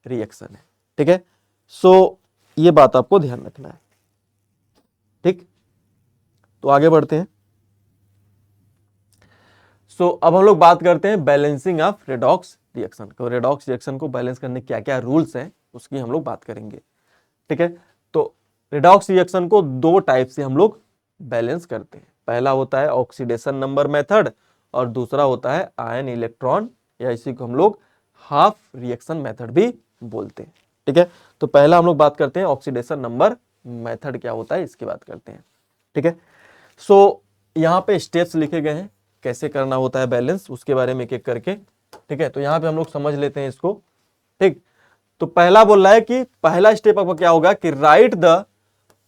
रिएक्शन है। ठीक है, सो ये बात आपको ध्यान रखना है। ठीक, तो आगे बढ़ते हैं। सो अब हम लोग बात करते हैं बैलेंसिंग ऑफ रेडॉक्स रिएक्शन को। रेडॉक्स रिएक्शन को बैलेंस करने के क्या क्या रूल्स हैं उसकी हम लोग बात करेंगे। ठीक है, तो रेडॉक्स रिएक्शन को 2 टाइप से हम लोग बैलेंस करते हैं। पहला होता है ऑक्सीडेशन नंबर मेथड और दूसरा होता है आयन इलेक्ट्रॉन, या इसी को हम लोग हाफ रिएक्शन मेथड भी बोलते हैं। ठीक है, तो पहला हम लोग बात करते हैं ऑक्सीडेशन नंबर मेथड क्या होता है इसकी बात करते हैं। ठीक है, सो यहाँ पे स्टेप्स लिखे गए हैं कैसे करना होता है बैलेंस, उसके बारे में एक एक करके। ठीक है, तो यहाँ पे हम लोग समझ लेते हैं इसको। ठीक, तो पहला बोल रहा है कि पहला स्टेप आपका क्या होगा कि राइट द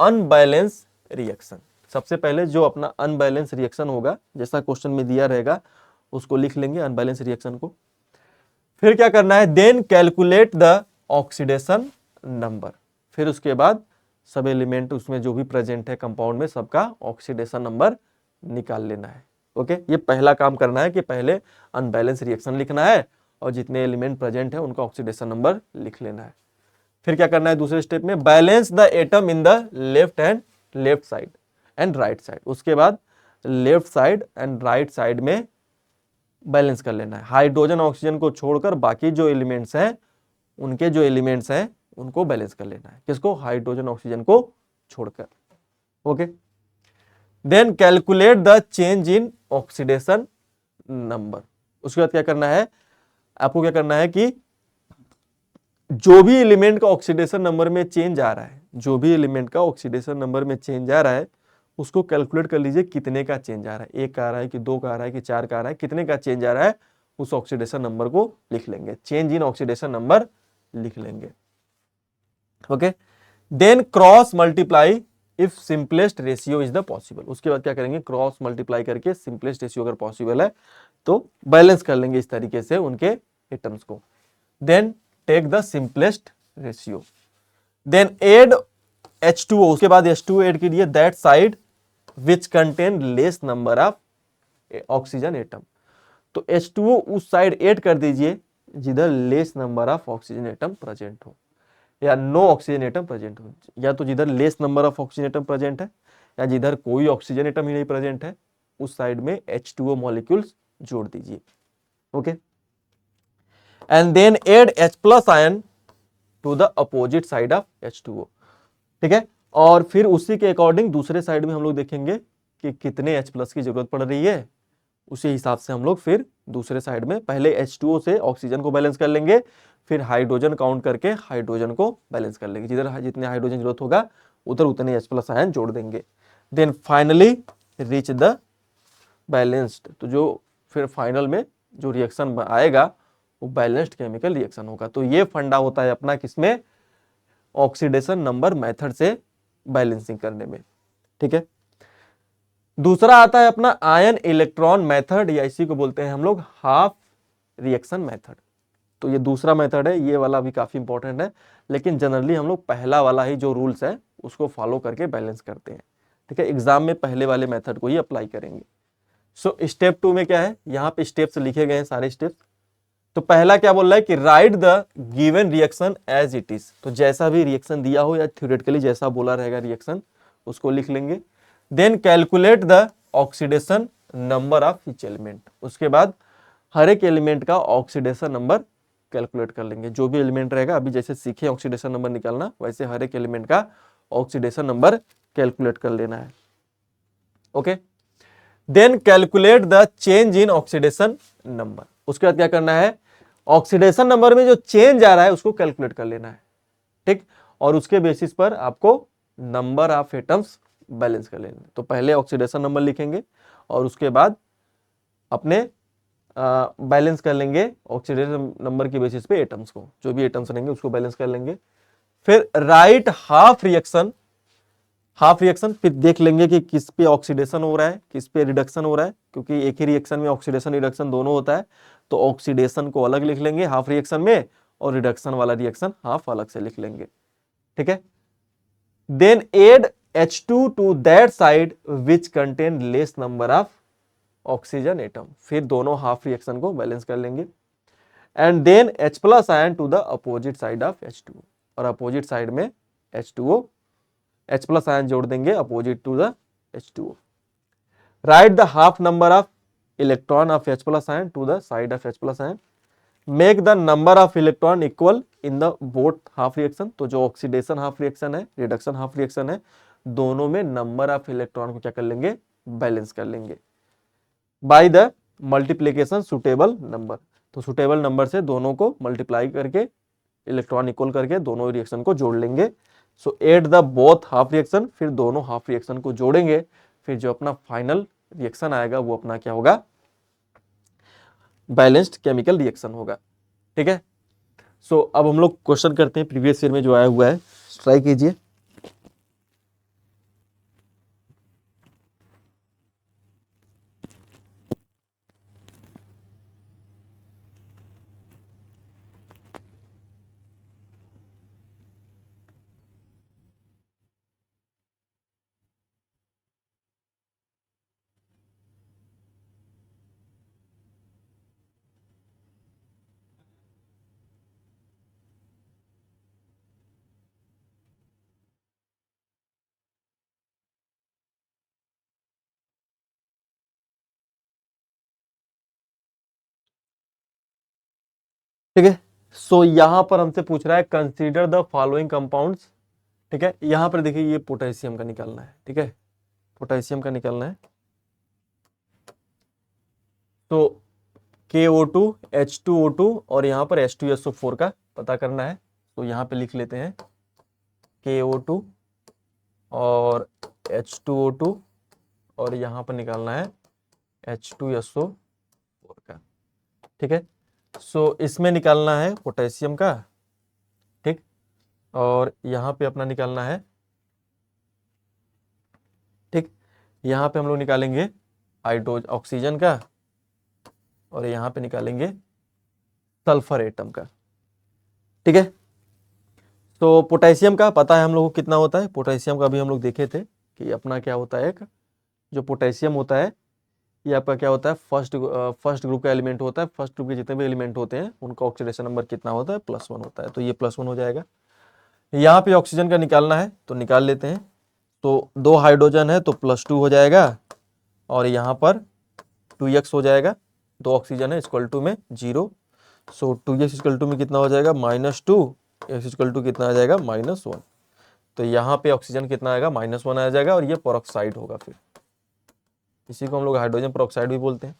अनबैलेंस रिएक्शन। सबसे पहले जो अपना अनबैलेंस रिएक्शन होगा, जैसा क्वेश्चन में दिया रहेगा, उसको लिख लेंगे अनबैलेंस रिएक्शन को। फिर क्या करना है, then calculate the oxidation number. फिर उसके बाद सब एलिमेंट उसमें जो भी प्रेजेंट है कंपाउंड में, सबका ऑक्सीडेशन नंबर निकाल लेना है। ओके, ये पहला काम करना है कि पहले अनबैलेंस रिएक्शन लिखना है और जितने एलिमेंट प्रेजेंट है उनका ऑक्सीडेशन नंबर लिख लेना है। फिर क्या करना है दूसरे स्टेप में, balance the atom in the left side and right side. उसके बाद left side and right side में बैलेंस कर लेना है। हाइड्रोजन ऑक्सीजन को छोड़कर बाकी जो एलिमेंट्स हैं, उनके जो एलिमेंट्स हैं उनको बैलेंस कर लेना है। किसको? हाइड्रोजन ऑक्सीजन को छोड़कर। Okay, then calculate the change in oxidation number. उसके बाद क्या करना है, आपको क्या करना है कि जो भी एलिमेंट का ऑक्सीडेशन नंबर में चेंज आ रहा है, जो भी एलिमेंट का ऑक्सीडेशन नंबर में चेंज आ रहा है, उसको कैलकुलेट कर लीजिए कितने का चेंज आ रहा है, 1 का आ रहा है कि 2 का आ रहा है कि 4 का आ रहा है, कितने का चेंज आ रहा है, उस ऑक्सीडेशन नंबर को लिख लेंगे, चेंज इन ऑक्सीडेशन नंबर लिख लेंगे। Okay, then cross multiply if simplest ratio is the possible. उसके बाद क्या करेंगे, क्रॉस मल्टीप्लाई करके सिंपलेस्ट रेशियो अगर पॉसिबल है तो बैलेंस कर लेंगे इस तरीके से उनके एटम्स को। Then take the simplest ratio, then add H2O। उसके बाद H2O ऐड कीजिए that side which contain less number of oxygen atom. तो H2O उस साइड ऐड कर दीजिए जिधर less number of oxygen atom present हो, या नो ऑक्सीजन एटम प्रेजेंट हो। या तो जिधर less number of oxygen atom present है, या जिधर कोई ऑक्सीजन एटम ही नहीं प्रेजेंट है, उस साइड में H2O मॉलिक्यूल्स जोड़ दीजिए। Okay, and then add H+ ion to the opposite side of H2O। ठीक है, और फिर उसी के अकॉर्डिंग दूसरे साइड में हम लोग देखेंगे कि कितने H+ की जरूरत पड़ रही है, उसी हिसाब से हम लोग फिर दूसरे साइड में पहले H2O से ऑक्सीजन को बैलेंस कर लेंगे, फिर हाइड्रोजन काउंट करके हाइड्रोजन को बैलेंस कर लेंगे, जिधर जितने हाइड्रोजन जरूरत होगा उधर उतने H+ आयन जोड़ देंगे। Then finally reach the balanced. तो जो फिर फाइनल में जो रिएक्शन आएगा वो बैलेंस्ड केमिकल रिएक्शन होगा। तो ये फंडा होता है अपना किसमें, ऑक्सीडेशन नंबर मेथड से बैलेंसिंग करने में। ठीक है, दूसरा आता है अपना आयन इलेक्ट्रॉन मेथड, या इसी को बोलते हैं हम लोग हाफ रिएक्शन मेथड। तो ये दूसरा मेथड है, ये वाला भी काफी इंपॉर्टेंट है, लेकिन जनरली हम लोग पहला वाला ही जो रूल्स है उसको फॉलो करके बैलेंस करते हैं। ठीक है, एग्जाम में पहले वाले मेथड को ही अप्लाई करेंगे। सो स्टेप 2 में क्या है, यहाँ पे स्टेप्स लिखे गए हैं सारे स्टेप्स। तो पहला क्या बोल रहा है कि write the given reaction as it is. तो जैसा भी रिएक्शन दिया हो या थ्योरेटिकली जैसा बोला रहेगा रिएक्शन, उसको लिख लेंगे। Then calculate the oxidation number of each element. उसके बाद हर एक एलिमेंट का ऑक्सीडेशन नंबर कैलकुलेट कर लेंगे। जो भी एलिमेंट रहेगा, अभी जैसे सीखे ऑक्सीडेशन नंबर निकालना, वैसे हर एक एलिमेंट का ऑक्सीडेशन नंबर कैलकुलेट कर लेना है। Okay, then calculate the change in oxidation number. उसके बाद क्या करना है, ऑक्सीडेशन नंबर में जो चेंज आ रहा है उसको कैलकुलेट कर लेना है। ठीक, और उसके बेसिस पर आपको नंबर ऑफ एटम्स बैलेंस कर लेना है। तो पहले ऑक्सीडेशन नंबर लिखेंगे और उसके बाद अपने बैलेंस कर लेंगे ऑक्सीडेशन नंबर के बेसिस पे एटम्स को, जो भी एटम्स रहेंगे उसको बैलेंस कर लेंगे। फिर राइट हाफ रिएक्शन, फिर देख लेंगे कि किस पे ऑक्सीडेशन हो रहा है, किस पे रिडक्शन हो रहा है, क्योंकि एक ही रिएक्शन में ऑक्सीडेशन रिडक्शन दोनों होता है। तो ऑक्सीडेशन को अलग लिख लेंगे हाफ रिएक्शन में, और रिडक्शन वाला रिएक्शन हाफ अलग से लिख लेंगे। ठीक है, then add H2 to that side which contain less number of oxygen atom. फिर दोनों हाफ रिएक्शन को बैलेंस कर लेंगे। And then H+ ion to the opposite side of H2O। और अपोजिट साइड में H2O H+ आयन जोड़ देंगे opposite to the H2O। Write the half number of electron of H+ ion to the side of H+ ion. Make the number of electron equal in the both half reaction. तो जो oxidation half reaction है, reduction half reaction है, दोनों में number of electron को क्या कर लेंगे, बैलेंस कर लेंगे by the multiplication suitable number. तो सुटेबल नंबर से दोनों को मल्टीप्लाई करके इलेक्ट्रॉन इक्वल करके दोनों रिएक्शन को जोड़ लेंगे। So add the both half reaction, फिर दोनों हाफ रिएक्शन को जोड़ेंगे, फिर जो अपना फाइनल रिएक्शन आएगा वो अपना क्या होगा, बैलेंस्ड केमिकल रिएक्शन होगा। ठीक है, सो अब हम लोग क्वेश्चन करते हैं प्रीवियस ईयर में जो आया हुआ है, ट्राई कीजिए। ठीक है। सो यहां पर हमसे पूछ रहा है कंसीडर द फॉलोइंग कंपाउंड्स। ठीक है, यहां पर देखिए ये पोटेशियम का निकालना है। ठीक है, पोटेशियम का निकालना है। तो KO2 H2O2 और यहाँ पर H2SO4 का पता करना है। तो यहाँ पे लिख लेते हैं KO2 और H2O2 और यहाँ पर निकालना है H2SO4 का। ठीक है, सो इसमें निकालना है पोटेशियम का। ठीक, और यहाँ पे अपना निकालना है। ठीक, यहाँ पे हम लोग निकालेंगे हाइड्रोजन ऑक्सीजन का और यहाँ पे निकालेंगे सल्फर एटम का। ठीक है, तो पोटेशियम का पता है हम लोगों को कितना होता है। पोटेशियम का भी हम लोग देखे थे कि अपना क्या होता है, एक जो पोटेशियम होता है ये आपका क्या होता है, फर्स्ट ग्रुप का एलिमेंट होता है। फर्स्ट ग्रुप के जितने भी एलिमेंट होते हैं उनका ऑक्सीडेशन नंबर कितना होता है, +1 होता है। तो ये +1 हो जाएगा। यहाँ पे ऑक्सीजन का निकालना है तो निकाल लेते हैं। तो 2 हाइड्रोजन है तो +2 हो जाएगा और यहाँ पर 2x हो जाएगा। 2 ऑक्सीजन है इक्वल टू में 0। सो 2x इक्वल टू में कितना हो जाएगा, -2, x इक्वल टू कितना आ जाएगा, -1। तो यहाँ पे ऑक्सीजन कितना आएगा, -1 आ जाएगा और ये पेरोक्साइड होगा। फिर इसी को हम लोग हाइड्रोजन पेरोक्साइड भी बोलते हैं।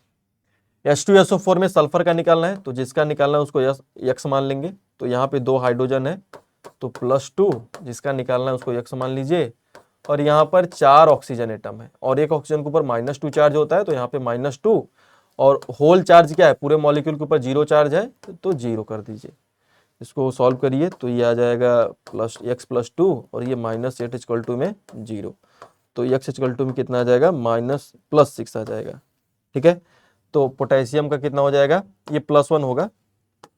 H2SO4 में सल्फर का निकालना है तो जिसका निकालना है उसको x मान लेंगे। तो यहाँ पे 2 हाइड्रोजन है तो +2, जिसका निकालना है उसको x मान लीजिए। और यहाँ पर 4 ऑक्सीजन एटम है और एक ऑक्सीजन के ऊपर -2 चार्ज होता है तो यहाँ पे -2 और होल चार्ज क्या है, पूरे मॉलिक्यूल के ऊपर 0 चार्ज है तो 0 कर दीजिए। इसको सॉल्व करिए तो ये आ जाएगा x +2 और ये -8 इक्वल टू में 0। तो x इक्वल टू में कितना आ जाएगा, -+6 आ जाएगा। ठीक है, तो पोटेशियम का कितना हो जाएगा, ये +1 होगा,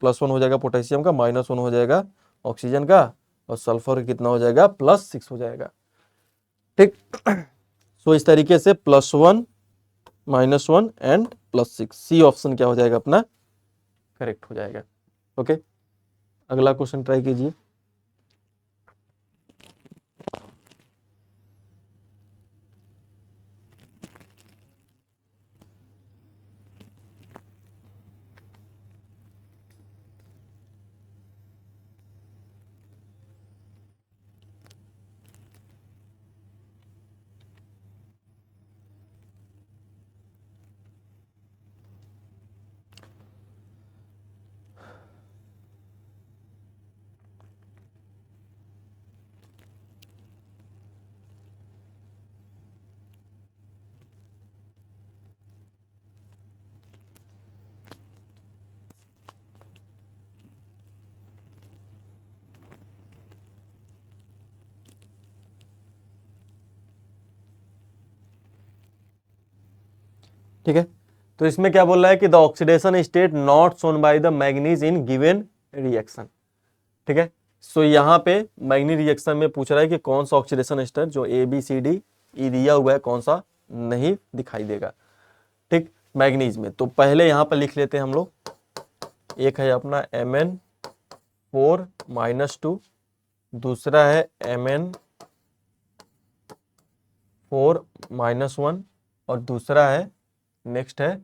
+1 हो जाएगा पोटेशियम का, -1 हो जाएगा ऑक्सीजन का और सल्फर का कितना हो जाएगा, +6 हो जाएगा। ठीक, सो इस तरीके से +1 -1 एंड +6, सी ऑप्शन क्या हो जाएगा अपना करेक्ट हो जाएगा। ओके, अगला क्वेश्चन ट्राई कीजिए। ठीक है, तो इसमें क्या बोल रहा है कि the oxidation state not shown by the manganese in given reaction. ठीक है, सो यहाँ पे मैग्नीज रिएक्शन में पूछ रहा है कि कौन सा ऑक्सीडेशन स्टेट जो ABCDE दिया हुआ है कौन सा नहीं दिखाई देगा। ठीक, मैग्नीज में तो पहले यहाँ पर लिख लेते हैं हम लोग। एक है अपना Mn4 -2, दूसरा है Mn4 -1 और दूसरा है नेक्स्ट है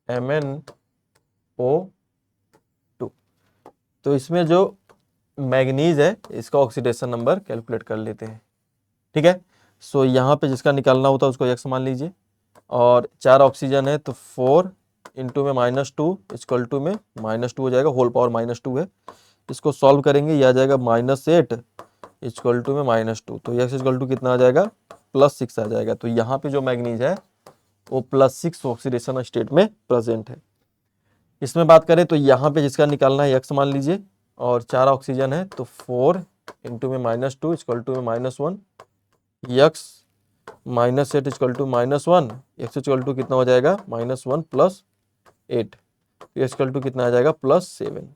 MnO2। तो इसमें जो मैग्नीज है इसका ऑक्सीडेशन नंबर कैलकुलेट कर लेते हैं। ठीक है, सो यहाँ पे जिसका निकालना होता है उसको x मान लीजिए और 4 ऑक्सीजन है तो 4 इंटू में -2 इक्वल टू में -2 हो जाएगा, होल पावर -2 है। इसको सॉल्व करेंगे ये आ जाएगा -8 इक्वल टू में -2। तो x इक्वल टू कितना आ जाएगा, +6 आ जाएगा। तो यहाँ पे जो मैग्नीज है वो +6 ऑक्सीडेशन स्टेट में प्रेजेंट है। इसमें बात करें तो यहाँ पे जिसका निकालना है x मान लीजिए और 4 ऑक्सीजन है तो 4 इंटू में -2 इक्वल टू में -1, x -8 equal to -1, x equal to कितना हो जाएगा, -1 + 8, तो इक्वल टू कितना आ जाएगा, +7।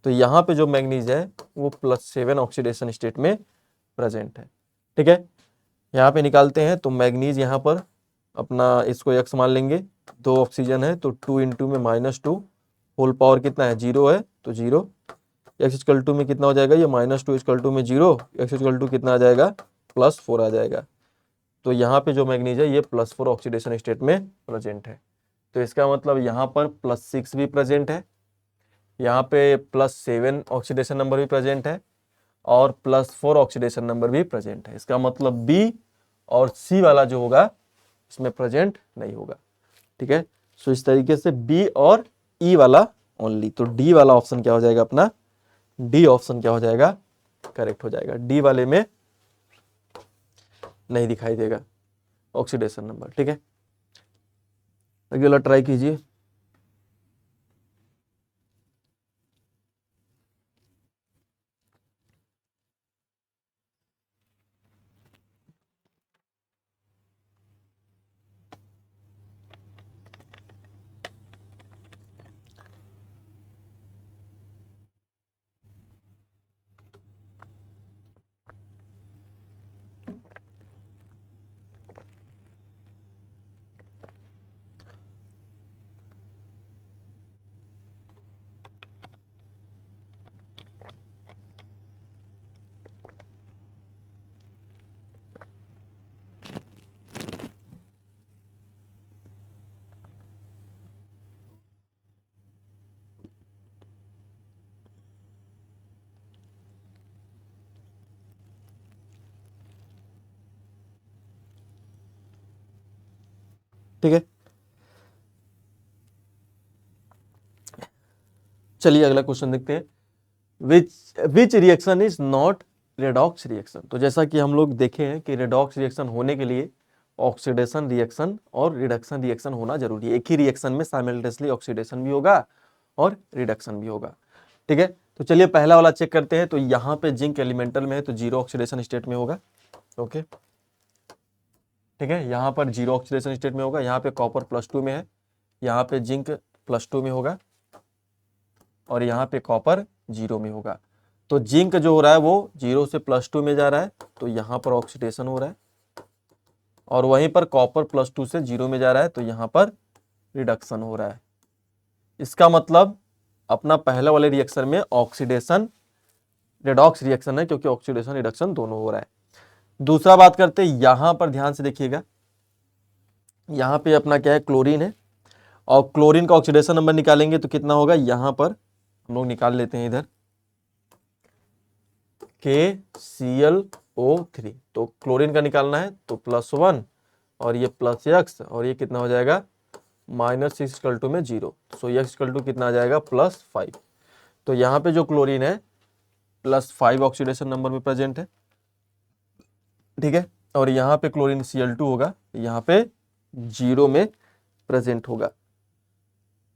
तो यहाँ पे जो मैग्नीज है वो +7 ऑक्सीडेशन स्टेट में प्रेजेंट है। ठीक है, यहाँ पे निकालते हैं तो मैग्नीज यहाँ पर अपना इसको x मान लेंगे। 2 ऑक्सीजन है तो 2 इंटू में -2, होल पावर कितना है, 0 है तो 0, x इक्वल टू में कितना हो जाएगा, ये -2 इक्वल टू में 0, x इक्वल टू कितना आ जाएगा, +4 आ जाएगा। तो यहाँ पे जो मैग्नीज है ये +4 ऑक्सीडेशन स्टेट में प्रेजेंट है। तो इसका मतलब यहाँ पर +6 भी प्रेजेंट है, यहाँ पे +7 ऑक्सीडेशन नंबर भी प्रेजेंट है और +4 ऑक्सीडेशन नंबर भी प्रेजेंट है। इसका मतलब बी और सी वाला जो होगा इसमें प्रेजेंट नहीं होगा। ठीक है, सो इस तरीके से बी और ई वाला ओनली। तो डी वाला ऑप्शन क्या हो जाएगा अपना, डी ऑप्शन क्या हो जाएगा, करेक्ट हो जाएगा। डी वाले में नहीं दिखाई देगा ऑक्सीडेशन नंबर। ठीक है, अगला ट्राई कीजिए। ठीक है, चलिए अगला क्वेश्चन देखते हैं। Which reaction is not redox reaction. तो जैसा कि हम लोग देखे हैं कि रेडॉक्स रिएक्शन होने के लिए ऑक्सीडेशन रिएक्शन और रिडक्शन रिएक्शन होना जरूरी है। एक ही रिएक्शन में साइमल्टेनियसली ऑक्सीडेशन भी होगा और रिडक्शन भी होगा। ठीक है, तो चलिए पहला वाला चेक करते हैं। तो यहाँ पे जिंक एलिमेंटल में है तो 0 ऑक्सीडेशन स्टेट में होगा। ओके, ठीक है, यहाँ पर 0 ऑक्सीडेशन स्टेट में होगा। यहाँ पे कॉपर +2 में है, यहाँ पे जिंक +2 में होगा और यहाँ पे कॉपर 0 में होगा। तो जिंक जो हो रहा है वो 0 से +2 में जा रहा है तो यहाँ पर ऑक्सीडेशन हो रहा है, और वहीं पर कॉपर +2 से 0 में जा रहा है तो यहाँ पर रिडक्शन हो रहा है। इसका मतलब अपना पहले वाले रिएक्शन में ऑक्सीडेशन रेडॉक्स रिएक्शन है, क्योंकि ऑक्सीडेशन रिडक्शन दोनों हो रहा है। दूसरा बात करते हैं, यहां पर ध्यान से देखिएगा, यहां पे अपना क्या है, क्लोरीन है, और क्लोरीन का ऑक्सीडेशन नंबर निकालेंगे तो कितना होगा, यहां पर हम लोग निकाल लेते हैं इधर KClO3। तो क्लोरीन का निकालना है तो +1 और ये +x और ये कितना हो जाएगा -6 में 0। सो x कितना आ जाएगा +5। तो यहाँ पे जो क्लोरीन है +5 ऑक्सीडेशन नंबर में प्रेजेंट है। ठीक है, और यहाँ पे क्लोरीन Cl2 होगा, यहाँ पे 0 में प्रेजेंट होगा।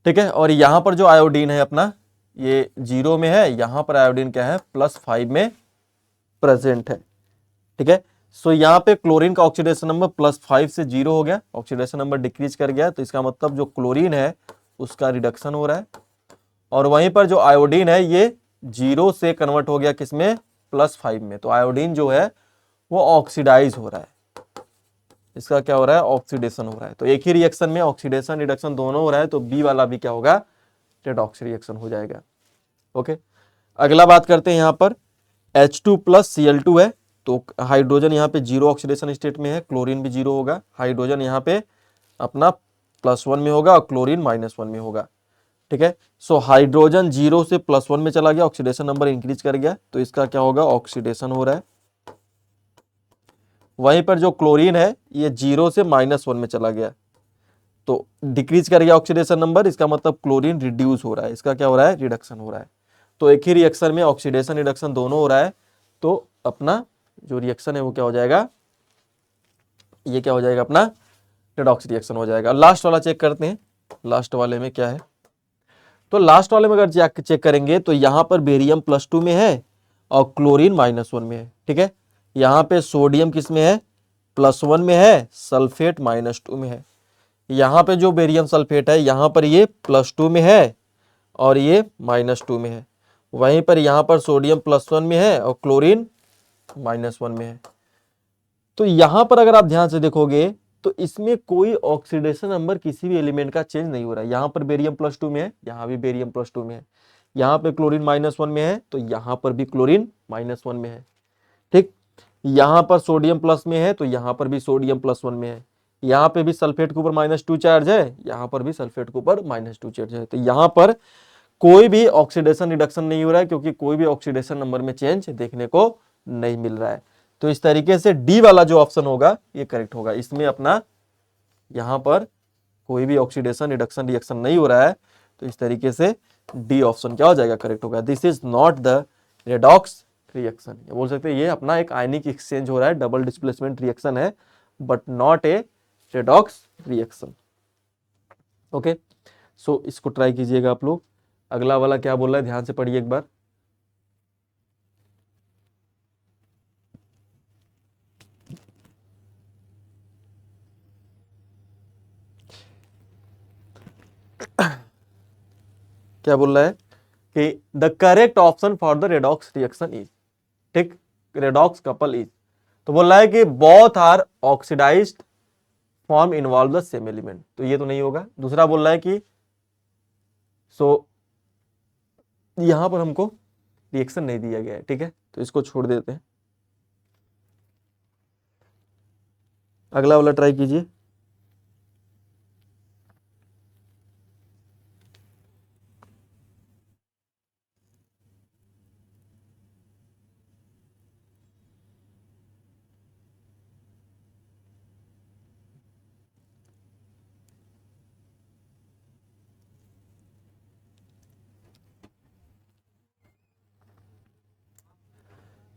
ठीक है, और यहाँ पर जो आयोडीन है अपना ये 0 में है, यहाँ पर आयोडीन क्या है +5 में प्रेजेंट है। ठीक है, सो यहाँ पे क्लोरीन का ऑक्सीडेशन नंबर +5 से 0 हो गया, ऑक्सीडेशन नंबर डिक्रीज कर गया। तो इसका मतलब जो क्लोरीन है उसका रिडक्शन हो रहा है, और वहीं पर जो आयोडीन है ये 0 से कन्वर्ट हो गया किसमें, +5 में। तो आयोडीन जो है वो ऑक्सीडाइज हो रहा है, इसका क्या हो रहा है, ऑक्सीडेशन हो रहा है। तो एक ही रिएक्शन में ऑक्सीडेशन रिडक्शन दोनों हो रहा है, तो बी वाला भी क्या होगा, रेडॉक्स रिएक्शन हो जाएगा। ओके, अगला बात करते हैं, यहाँ पर H2 + Cl2 है, तो हाइड्रोजन यहाँ पे 0 ऑक्सीडेशन स्टेट में है, क्लोरीन भी 0 होगा, हाइड्रोजन यहाँ पे अपना +1 में होगा और क्लोरीन -1 में होगा। ठीक है, सो हाइड्रोजन 0 से +1 में चला गया, ऑक्सीडेशन नंबर इंक्रीज कर गया, तो इसका क्या होगा, ऑक्सीडेशन हो रहा है। वहीं पर जो क्लोरीन है ये 0 से -1 में चला गया, तो डिक्रीज कर गया ऑक्सीडेशन नंबर, इसका मतलब क्लोरीन रिड्यूस हो रहा है, इसका क्या हो रहा है, रिडक्शन हो रहा है। तो एक ही रिएक्शन में ऑक्सीडेशन रिडक्शन दोनों हो रहा है, तो अपना जो रिएक्शन है वो क्या हो जाएगा, ये क्या हो जाएगा, अपना रेडॉक्स रिएक्शन हो जाएगा। लास्ट वाला चेक करते हैं, लास्ट वाले में क्या है। तो लास्ट वाले में अगर चेक करेंगे तो यहाँ पर बेरियम +2 में है और क्लोरीन -1 में है। ठीक है, यहाँ पे सोडियम किस में है, +1 में है, सल्फेट -2 में है। यहाँ पे जो बेरियम सल्फेट है यहाँ पर ये +2 में है और ये -2 में है। वहीं पर यहाँ पर सोडियम +1 में है और क्लोरीन -1 में है। तो यहाँ पर अगर आप ध्यान से देखोगे तो इसमें कोई ऑक्सीडेशन नंबर किसी भी एलिमेंट का चेंज नहीं हो रहा है। यहाँ पर बेरियम +2 में है, यहाँ भी बेरियम +2 में है, यहाँ पे क्लोरीन -1 में है तो यहाँ पर भी क्लोरीन -1 में है। ठीक, यहाँ पर सोडियम प्लस में है तो यहाँ पर भी सोडियम +1 में है, यहाँ पे भी सल्फेट के ऊपर -2 चार्ज है, यहाँ पर भी सल्फेट के ऊपर -2 चार्ज है। तो यहाँ पर कोई भी ऑक्सीडेशन रिडक्शन नहीं हो रहा है, क्योंकि कोई भी ऑक्सीडेशन नंबर में चेंज देखने को नहीं मिल रहा है। तो इस तरीके से डी वाला जो ऑप्शन होगा ये करेक्ट होगा। इसमें अपना यहां पर कोई भी ऑक्सीडेशन रिडक्शन रिएक्शन नहीं हो रहा है, तो इस तरीके से डी ऑप्शन क्या हो जाएगा, करेक्ट होगा। This is not the redox reaction, बोल सकते हैं ये अपना एक आयनिक एक्सचेंज हो रहा है, डबल डिस्प्लेसमेंट रिएक्शन है, but not a redox reaction. Okay, so इसको ट्राई कीजिएगा आप लोग। अगला वाला क्या बोल रहा है, ध्यान से पढ़िए एक बार। क्या बोल रहा है कि the correct option for the redox reaction is, ठीक, रेडॉक्स कपल इज, तो बोल रहा है कि both are oxidized form involve the same element, तो ये तो नहीं होगा। दूसरा बोल रहा है कि सो यहां पर हमको रिएक्शन नहीं दिया गया है, ठीक है, तो इसको छोड़ देते हैं। अगला वाला ट्राई कीजिए।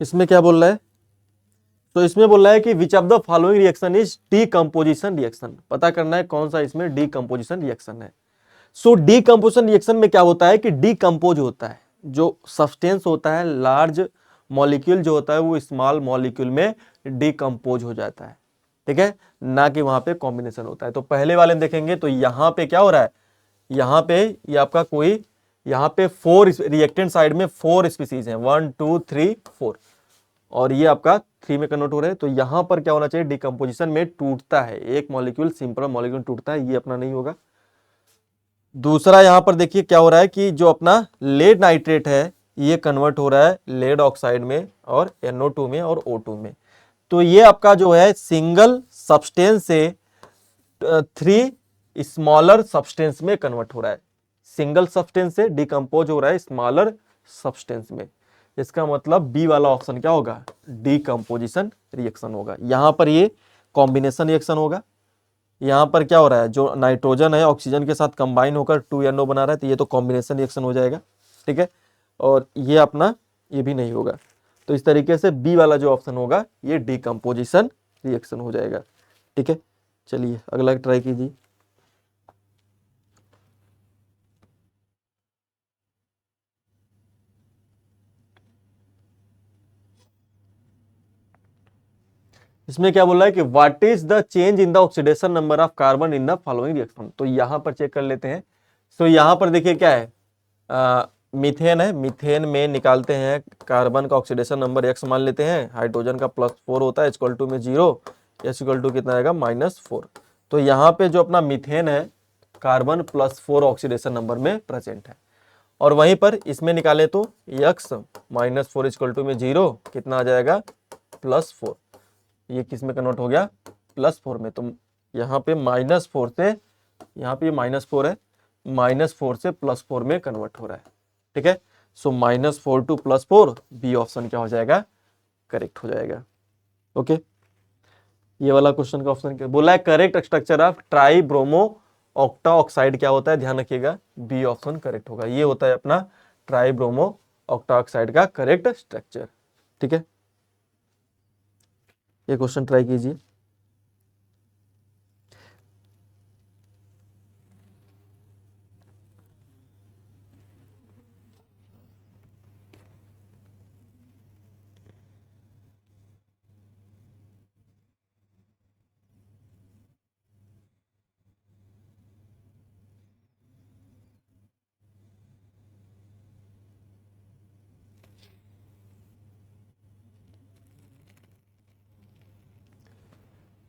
इसमें क्या बोल रहा है, तो इसमें बोल रहा है कि which of the following reaction is decomposition reaction, पता करना है कौन सा इसमें डीकंपोजिशन रिएक्शन है। सो डीकंपोजिशन रिएक्शन में क्या होता है कि डीकंपोज होता है, जो सब्सटेंस होता है लार्ज मॉलिक्यूल जो होता है वो स्मॉल मॉलिक्यूल में डीकंपोज हो जाता है, ठीक है, ना कि वहां पे कॉम्बिनेशन होता है। तो पहले वाले में देखेंगे तो यहाँ पे क्या हो रहा है, यहाँ पे ये आपका कोई, यहाँ पे 4 रिएक्टेंट साइड में 4 स्पीसीज हैं, 1 2 3 4, और ये आपका 3 में कन्वर्ट हो रहा है। तो यहां पर क्या होना चाहिए, डिकम्पोजिशन में टूटता है, एक मॉलिक्यूल सिंपल मॉलिक्यूल टूटता है, ये अपना नहीं होगा। दूसरा यहां पर देखिए क्या हो रहा है कि जो अपना लेड नाइट्रेट है ये कन्वर्ट हो रहा है लेड ऑक्साइड में और NO2 में और O2 में। तो ये आपका जो है सिंगल सब्सटेंस से 3 स्मॉलर सब्सटेंस में कन्वर्ट हो रहा है, सिंगल सब्सटेंस से डिकम्पोज हो रहा है स्मॉलर सब्सटेंस में। इसका मतलब बी वाला ऑप्शन क्या होगा, डीकंपोजिशन रिएक्शन होगा। यहां पर ये कॉम्बिनेशन रिएक्शन होगा, यहां पर क्या हो रहा है, जो नाइट्रोजन है ऑक्सीजन के साथ कंबाइन होकर 2NO बना रहा है, तो ये तो कॉम्बिनेशन रिएक्शन हो जाएगा, ठीक है, और ये अपना ये भी नहीं होगा। तो इस तरीके से बी वाला जो ऑप्शन होगा ये डीकंपोजिशन रिएक्शन हो जाएगा, ठीक है। चलिए अगला ट्राई कीजिए। इसमें क्या बोल रहा है कि what is the change in the oxidation number of carbon in the following reaction, तो यहां पर चेक कर लेते हैं। तो यहां पर देखिए क्या है, मीथेन है, मीथेन में निकालते हैं कार्बन का ऑक्सीडेशन नंबर x मान लेते हैं, हाइड्रोजन का +4 होता है, इक्वल टू में 0, s इक्वल टू कितना आएगा -4। तो यहाँ पे जो अपना मीथेन है कार्बन +4 ऑक्सीडेशन नंबर में प्रेजेंट है, और वहीं पर इसमें निकाले तो x -4 इक्वल टू में 0 कितना आ जाएगा +4, ये किस में कन्वर्ट हो गया +4 में। तो यहाँ पे -4 से, यहाँ पे -4 है, -4 से +4 में कन्वर्ट हो रहा है, ठीक है। सो -4 टू +4 बी ऑप्शन क्या हो जाएगा, करेक्ट हो जाएगा। ओके, ये वाला क्वेश्चन का ऑप्शन क्या बोला है, correct structure of try bromo octa oxide क्या होता है, ध्यान रखिएगा बी ऑप्शन करेक्ट होगा। ये होता है अपना ट्राई ब्रोमो ऑक्टा ऑक्साइड का करेक्ट स्ट्रक्चर, ठीक है। ये क्वेश्चन ट्राई कीजिए।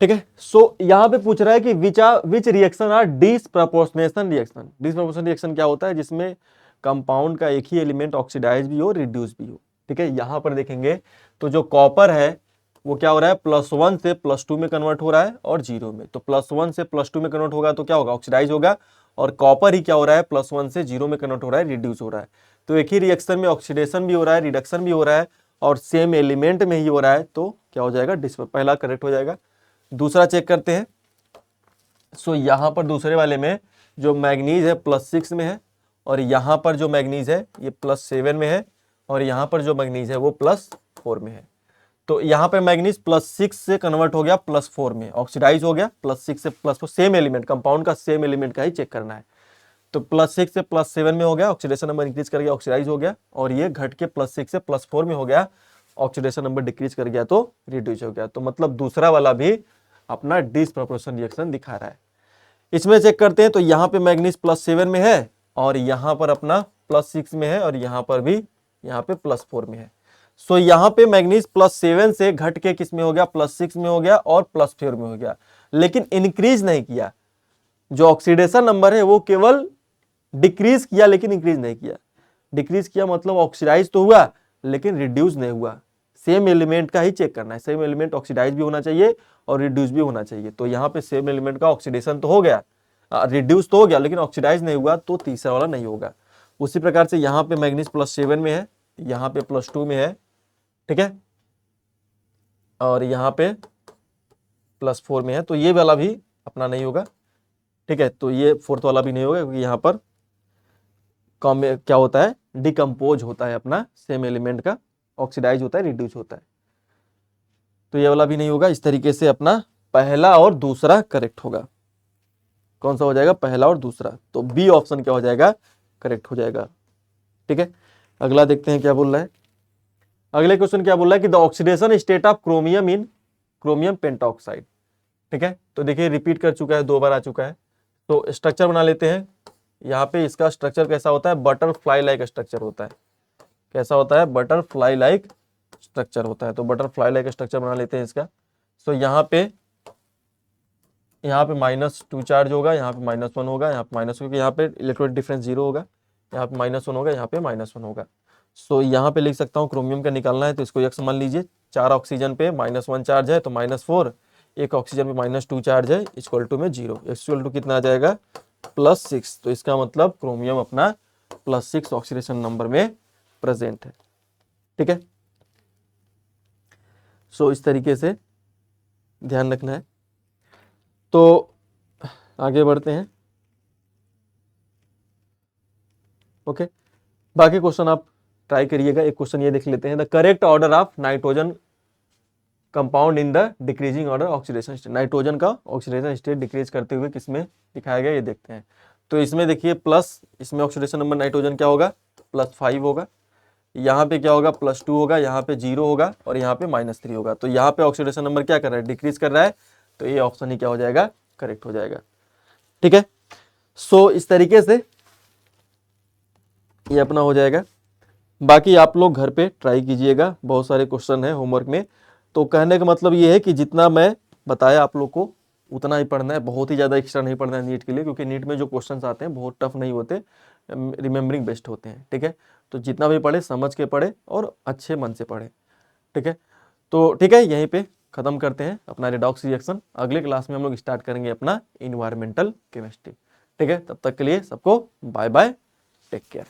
ठीक है, सो यहां पे पूछ रहा है कि which reaction are disproportionation reaction. Disproportionation reaction क्या होता है, जिसमें कंपाउंड का एक ही एलिमेंट ऑक्सीडाइज भी हो रिड्यूस भी हो, ठीक है। यहां पर देखेंगे तो जो कॉपर है वो क्या हो रहा है +1 से +2 में कन्वर्ट हो रहा है और 0 में, तो +1 से +2 में कन्वर्ट होगा तो क्या होगा ऑक्सीडाइज होगा, और कॉपर ही क्या हो रहा है, +1 से 0 में कन्वर्ट हो रहा है, रिड्यूस हो रहा है। तो एक ही रिएक्शन में ऑक्सीडेशन भी हो रहा है, रिडक्शन भी हो रहा है और सेम एलिमेंट में ही हो रहा है, तो क्या हो जाएगा, पहला करेक्ट हो जाएगा। दूसरा चेक करते हैं। सो यहाँ पर दूसरे वाले में जो मैग्नीज है +6 में है और यहाँ पर जो मैग्नीज है ये +7 में है और यहाँ पर जो मैग्नीज है वो +4 में है। तो यहाँ पे मैग्नीज +6 से कन्वर्ट हो गया +4 में, ऑक्सीडाइज हो गया +6 से +4, सेम एलिमेंट, कंपाउंड का सेम एलिमेंट का ही चेक करना है। तो +6 से +7 में हो गया, ऑक्सीडेशन नंबर इंक्रीज कर गया, ऑक्सीडाइज हो गया, और ये घट के +6 से +4 में हो गया, ऑक्सीडेशन नंबर डिक्रीज कर गया तो रिड्यूस हो गया। तो मतलब दूसरा वाला भी अपना डिसप्रपोर्शन रिएक्शन दिखा रहा है। इसमें चेक करते हैं, तो यहाँ पे मैग्नीज +7 में है और यहाँ पर अपना +6 में है और यहाँ पर भी यहाँ पे +4 में है। सो यहाँ पे मैग्नीज +7 से घट के किस में हो गया, +6 में हो गया और +4 में हो गया, लेकिन इंक्रीज नहीं किया। जो ऑक्सीडेशन नंबर है वो केवल डिक्रीज किया लेकिन इंक्रीज नहीं किया। डिक्रीज किया मतलब ऑक्सीडाइज तो हुआ लेकिन रिड्यूस नहीं हुआ। सेम एलिमेंट का ही चेक करना है, सेम एलिमेंट ऑक्सीडाइज भी होना चाहिए और रिड्यूस भी होना चाहिए। तो यहाँ पे सेम एलिमेंट का ऑक्सीडेशन तो हो गया, रिड्यूस तो हो गया लेकिन ऑक्सीडाइज नहीं हुआ, तो तीसरा वाला नहीं होगा। उसी प्रकार से यहाँ पे मैग्नीज +7 में है, यहाँ पे +2 में है, ठीक है, और यहाँ पे +4 में है, तो ये वाला भी अपना नहीं होगा, ठीक है। तो ये फोर्थ वाला भी नहीं होगा क्योंकि यहाँ पर क्या होता है, डिकम्पोज होता है अपना सेम एलिमेंट का, ऑक्सीडाइज होता है, रिड्यूस होता है, तो ये वाला भी नहीं होगा। इस तरीके से अपना पहला और दूसरा करेक्ट होगा। कौन सा हो जाएगा, पहला और दूसरा, तो बी ऑप्शन क्या हो जाएगा, करेक्ट हो जाएगा, ठीक है। अगला देखते हैं क्या बोल रहा है। अगले क्वेश्चन क्या बोल रहा है कि the oxidation state of chromium in chromium pentoxide, ठीक है। तो देखिए रिपीट कर चुका है, 2 बार आ चुका है। तो स्ट्रक्चर बना लेते हैं। यहाँ पे इसका स्ट्रक्चर कैसा होता है, बटरफ्लाई लाइक स्ट्रक्चर होता है। कैसा होता है, बटरफ्लाई लाइक स्ट्रक्चर होता है। तो बटरफ्लाई लाइक स्ट्रक्चर बना लेते हैं इसका। सो यहाँ पे -2 चार्ज होगा, यहाँ पे -1 होगा, यहाँ पे -1, क्योंकि यहाँ पे इलेक्ट्रोड डिफरेंस 0 होगा, यहाँ पे -1 होगा, यहाँ पे -1 होगा। सो यहाँ पे लिख सकता हूँ क्रोमियम का निकालना है तो इसको x मान लीजिए। 4 ऑक्सीजन पे -1 चार्ज है तो -4, एक ऑक्सीजन पे -2 चार्ज है, इक्वल टू में 0, इक्वल टू कितना आ जाएगा, +6। तो इसका मतलब क्रोमियम अपना +6 ऑक्सीडेशन नंबर में प्रेजेंट है, ठीक है। सो इस तरीके से ध्यान रखना है। तो आगे बढ़ते हैं, ओके। बाकी क्वेश्चन आप ट्राई करिएगा। एक क्वेश्चन ये देख लेते हैं, the correct order of nitrogen compound in the decreasing order oxidation state. Nitrogen का ऑक्सीडेशन स्टेट डिक्रीज करते हुए किसमें दिखाया गया, ये देखते हैं। तो इसमें देखिए प्लस, इसमें ऑक्सीडेशन नंबर नाइट्रोजन क्या होगा, +5 होगा, यहाँ पे क्या होगा, +2 होगा, यहाँ पे 0 होगा और यहाँ पे -3 होगा। तो यहाँ पे ऑक्सीडेशन नंबर क्या कर रहा है, डिक्रीज कर रहा है, तो ये ऑप्शन ही क्या हो जाएगा, करेक्ट हो जाएगा, ठीक है। सो इस तरीके से ये अपना हो जाएगा। बाकी आप लोग घर पे ट्राई कीजिएगा, बहुत सारे क्वेश्चन है होमवर्क में। तो कहने का मतलब ये है कि जितना मैं बताया आप लोग को उतना ही पढ़ना है, बहुत ही ज़्यादा एक्स्ट्रा नहीं पढ़ना है नीट के लिए, क्योंकि नीट में जो क्वेश्चंस आते हैं बहुत टफ नहीं होते, रिमेम्बरिंग बेस्ट होते हैं, ठीक है। तो जितना भी पढ़े समझ के पढ़े और अच्छे मन से पढ़े, ठीक है। तो ठीक है, यहीं पे ख़त्म करते हैं अपना रिडॉक्स रिएक्शन। अगले क्लास में हम लोग स्टार्ट करेंगे अपना इन्वायरमेंटल केमिस्ट्री, ठीक है। तब तक के लिए सबको बाय बाय, टेक केयर।